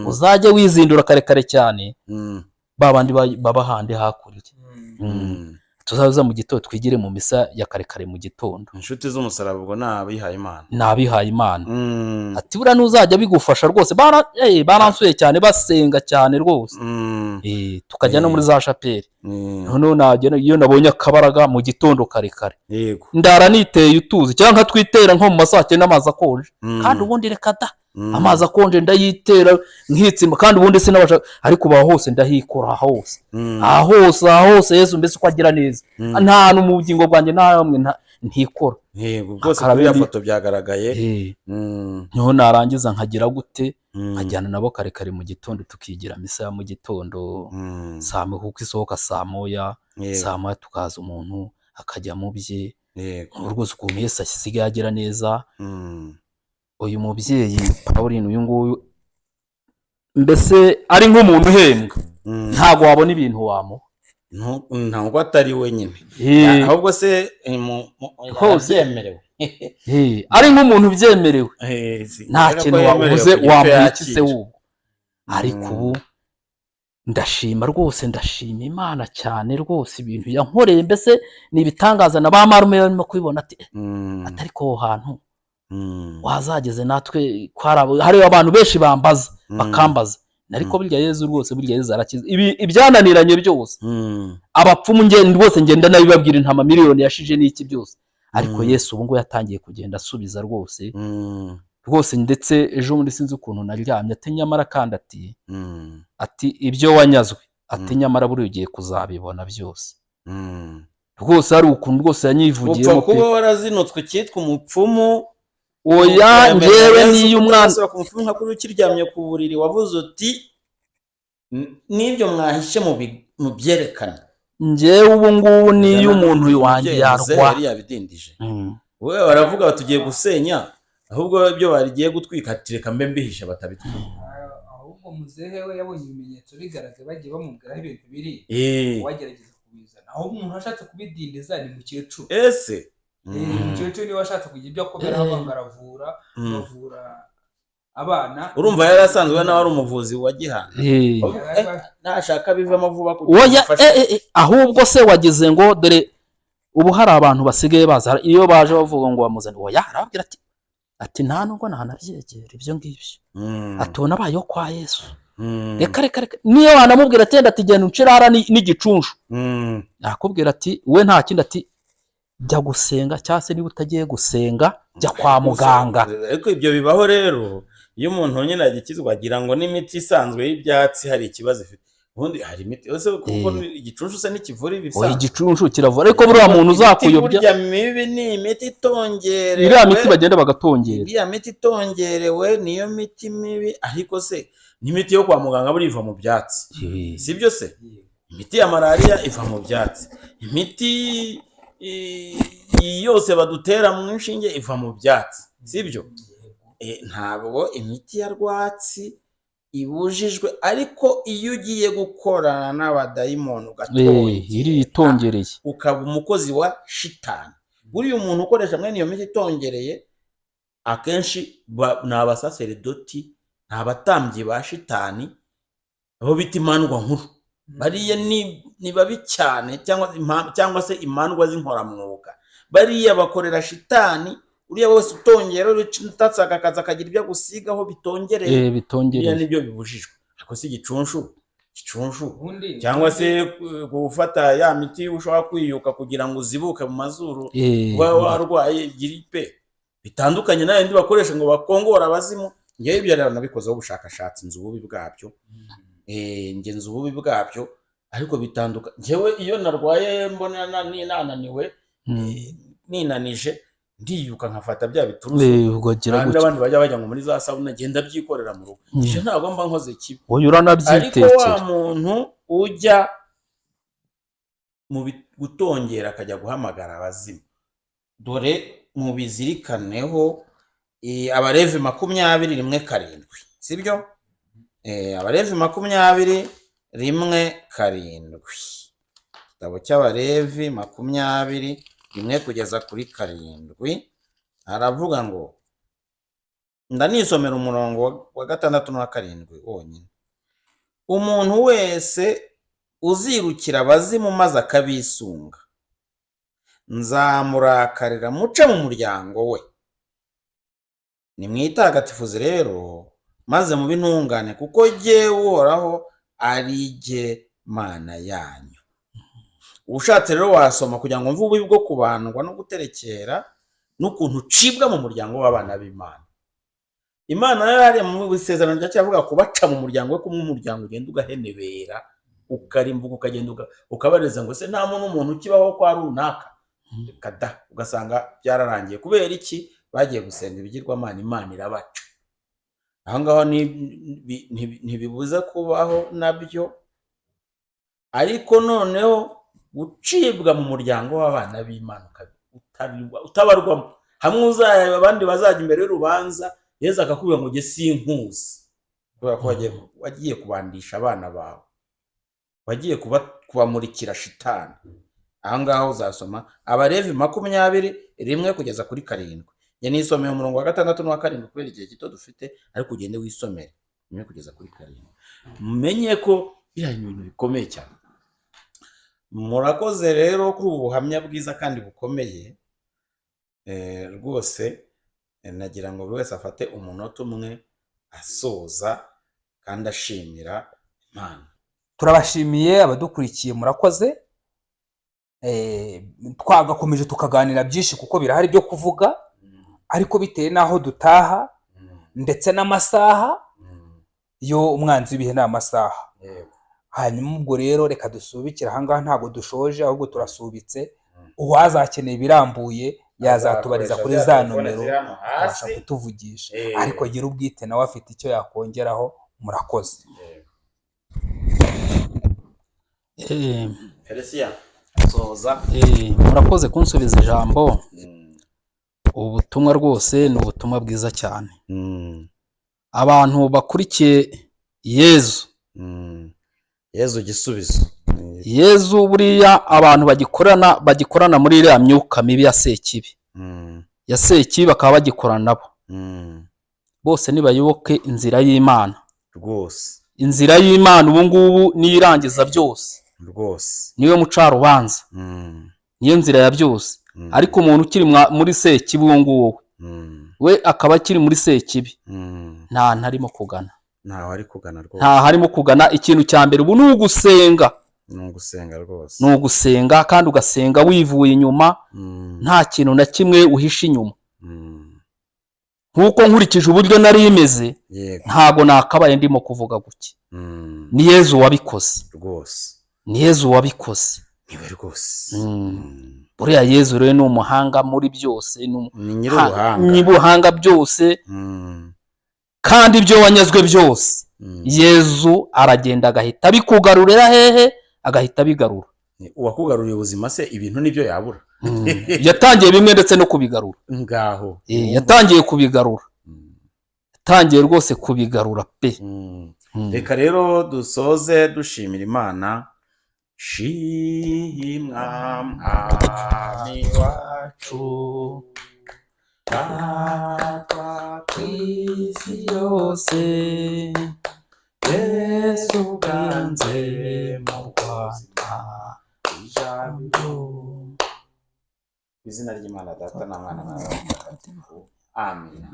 uzajya wizindura karekare cyane babandi baba handi hakurya tuzaza mu gitondo twigire mu misa ya karekare mu gitondo inshuti z'umusaraba ubwo nabihaye Imana ati buriya nuzajya bigufasha rwose baransuye cyane basenga cyane rwose tukajya no muri za chapelle noneho nagera iyo nabonye akabaraga mu gitondo karekare ndara niteye utuzi cyangwa twitera nko mu masake n'amazi akonje kandi ubundi reka da amazi akonje ndayitera nkitsima kandi ubundi sinabasha ariko ba hose ndahikora hose hose Yesu mbese uko agira neza nta mu bugingo bwanjye namwe ntikora yego rwose kuri ya foto byagaragaye niho narangiza nkagira gute nkajyana nabo karekare mu gitondo tukigira misa ya mu gitondo saa moya kuko isohoka saa moya tukaza umuntu akajya mu bye rwose ukuntu Yesu asigaye agira neza uyu mubyeyi Pauline uyu nguyu mbese ari nk'umuntu uhembwa ntabwo wabona ibintu wamuha ntabwo atari wenyine ahubwo se byemerewe ari nk'umuntu byemerewe nta kintu wabuze wamuha iki se w'ubu ariko ubu ndashima rwose ndashima Imana cyane rwose ibintu yankoreye mbese ni ibitangaza na ba marume barimo kubibona ati atari ko hantu wazageze natwe hari abantu benshi bambaza bakambaza ariko burya Yesu rwose burya Yesu arakiza ibyananiranye byose abapfumu rwose ngenda nabibabwira intama miliyoni yashije n'iki byose ariko Yesu ubu ngo yatangiye kugenda asubiza rwose ndetse ejo bundi sinzi ukuntu naryamye ati nyamara kandi ati ibyo wanyazwe ati nyamara buri ugiye kuzabibona byose rwose hari ukuntu rwose yanyivugiyemo upfa kuba warazinutswe cyitwa umupfumu oya ngewe niyo umwana kumupfumu nka kuri ukiryamye ku buriri wavuze uti n'ibyo mwahishe mu byerekana ngewe ubu ngubu niyo umuntu wanjye yarwa yabidindije wowe baravuga tugiye gusenya ahubwo ibyo barigiye gutwika ati reka mbe mbihishe batabitwika ahubwo muzehe we yabonye ibimenyetso bigaragaye bagiye bamubwiraho ibintu biri wagerageza kubizana ahubwo umuntu ashatse kubidindiza ni mukecuru ese umukecuru niwe ashatse kugira ibyo akomera abanga aravura abana urumva yari asanzwe nawe ari umuvuzi wa gihanga ntashaka bivamo vuba ahubwo se wagize ngo dore ubu hari abantu basigaye baza iyo baje bavuga ngo bamuzane oya arababwira ati nta nubwo ntanabyegera ibyo ngibyo atubona abayeho kwa Yesu reka niyo wanamubwira ati genda uncirara n'igicunshu yakubwira ati we nta kindi ati jya gusenga cyangwa se niba utagiye gusenga jya kwa muganga ariko ibyo bibaho rero iyo umuntu nyine agikizwa agira ngo n'imiti isanzwe y'ibyatsi hari ikibazo ifite ubundi hari imiti yose kuko igicunshu se n'ikivura ibisanzwe igicunshu kiravura ariko buriya muntu uzakuyobya burya mibi ni imiti itongerewe iriya miti bagenda bagatongera iriya miti itongerewe niyo miti mibi ariko se n'imiti yo kwa muganga buri iva mu byatsi sibyo se imiti ya malariya iva mu byatsi imiti iyi yose badutera mu inshinge iva mu byatsi, sibyo? Ntabwo imiti ya rwatsi ibujijwe, ariko iyo ugiye gukorana n'abadayimoni itongereye ukaba umukozi wa shitani, buriya umuntu ukoresha mwene iyo miti itongereye akenshi ni abasaseredoti, ni abatambyi ba shitani, abo bita imandwa nkuru. Bariya ni babi cyane, cyangwa se imandwa z'inkoramwuga. Bariya bakorera shitani. Uriya wese utongera utatse akaza akagira ibyo gusigaho bitongereye, biriya nibyo bibujijwe. Ariko si gicunshu cyangwa se gufata ya miti ushobora kwiyuka kugira ngo uzibuke mu mazuru uba warwaye giripe, bitandukanye n'ayandi bakoresha ngo bakongora abazimu. Ngewe ibyo rero nabikozeho ubushakashatsi, nzi ububi bwabyo, nzi ububi bwabyo, ariko bitandukanye. Ngewe iyo narwaye mbona ninananiwe, ninanije, ndiyuka nkafata bya biturusu, kandi abandi bajya ngo muri za sabuna ngenda byikorera mu rugo. Icyo ntabwo mba nkoze kibi. Ariko wa muntu ujya mu gutongera akajya guhamagara abazimu, dore mubizirikaneho, Abalevi 20:1-7, sibyo? Abalevi 20:1-7, igitabo cy'Abalevi 20:1-7, aravuga ngo, ndanisomera umurongo wa 6 n'uwa 7 wonyine. Umuntu wese uzirukira abazimu maze akabisunga, nzamurakarira muce mu muryango we. Nimwitagatifuze rero maze mube intungane, kuko jyewe Uhoraho ari jye Mana yanyu. Ushatse rero wasoma kugira ngo mve ububi bwo kubandwa no guterekera n'ukuntu ucibwa mu muryango w'abana b'Imana. Imana yari mu bisezerano rya cyavuga kubaca mu muryango we, kumwe umuryango ugenda ugahenebera, ukarimbuka, ukagenda ukabareza ngo se nta muntu ukibaho kwa runaka, kada ugasanga byararangiye. Kubera iki? Bagiye gusenga ibigirwamana, Imana irabaca. Aho ngaho ntibibuza kubaho nabyo, ariko noneho gucibwa mu muryango w'abana b'Imana utabarwamo. Hamwe uzareba abandi bazajya imbere y'urubanza, Yesu akakubwira ngo jye sinkuzi, kubera ko wagiye kubandisha abana bawe, wagiye kubamurikira shitani. Aho ngaho uzasoma Abalevi 20:1-7. Njye nisomeye umurongo wa 6 n'uwa 7 kubera igihe gito dufite, ariko ugende wisomere 1-7. Mumenye ko biriya ni ibintu bikomeye cyane. Murakoze rero kuri ubu buhamya bwiza kandi bukomeye. Rwose nagira ngo buri wese afate umunota umwe asoza kandi ashimira Imana. Turabashimiye abadukurikiye, murakoze. Twagakomeje tukaganira byinshi kuko birahari byo kuvuga, ariko bitewe n'aho dutaha ndetse n'amasaha, yo umwanzi w'ibihe ni amasaha. Hanyuma ubwo rero reka dusubikira ahangaha, ntabwo dushoje ahubwo turasubitse. Uwazakeneye ibirambuye yazatubariza kuri za nomero akabasha kutuvugisha, ariko gira ubwite nawe afite icyo yakongeraho. Murakoze. Murakoze kunsubiza ijambo. Ubutumwa rwose ni ubutumwa bwiza cyane. Abantu bakurikiye Yezu gisubizo. Yezu buriya abantu bagikorana muri iriya myuka mibi ya sekibi, bakaba bagikorana nabo. Bose nibayoboke inzira y'Imana rwose. Inzira y'Imana ubu ngubu niyo irangiza byose rwose, niyo mucarubanza, niyo nzira ya byose. Ariko umuntu ukiri muri sekibi uwo nguwo we akaba akiri muri sekibi, nta ntarimo kugana, ntaho ari kugana rwose, ntaho arimo kugana. Ikintu cya mbere ubu ni ugusenga, rwose ni ugusenga, kandi ugasenga wivuye inyuma, nta kintu na kimwe uhisha inyuma. Nkuko nkurikije uburyo nari imeze, ntago nakabaye ndimo kuvuga guke. Ni Yezu wabikoze rwose, ni Yezu wabikoze, niwe rwose. Buriya Yezu rero ni umuhanga muri byose, ni nyir'ubuhanga byose, kandi ibyo wanyazwe byose Yezu aragenda agahita abikugarurira hehe, agahita abigarura. Uwakugaruriye ubuzima se ibintu nibyo yabura? yatangiye bimwe ndetse no kubigarura ngaho yatangiye kubigarura yatangiye rwose kubigarura pe. reka rero dusoze dushimira Imana. Shimwa mwami wacu natwa kw'isi yose, Yesu bwanze mu Rwanda ijambo. Izina ry'Imana Data na Mwana na Roho Mutagatifu. Amen.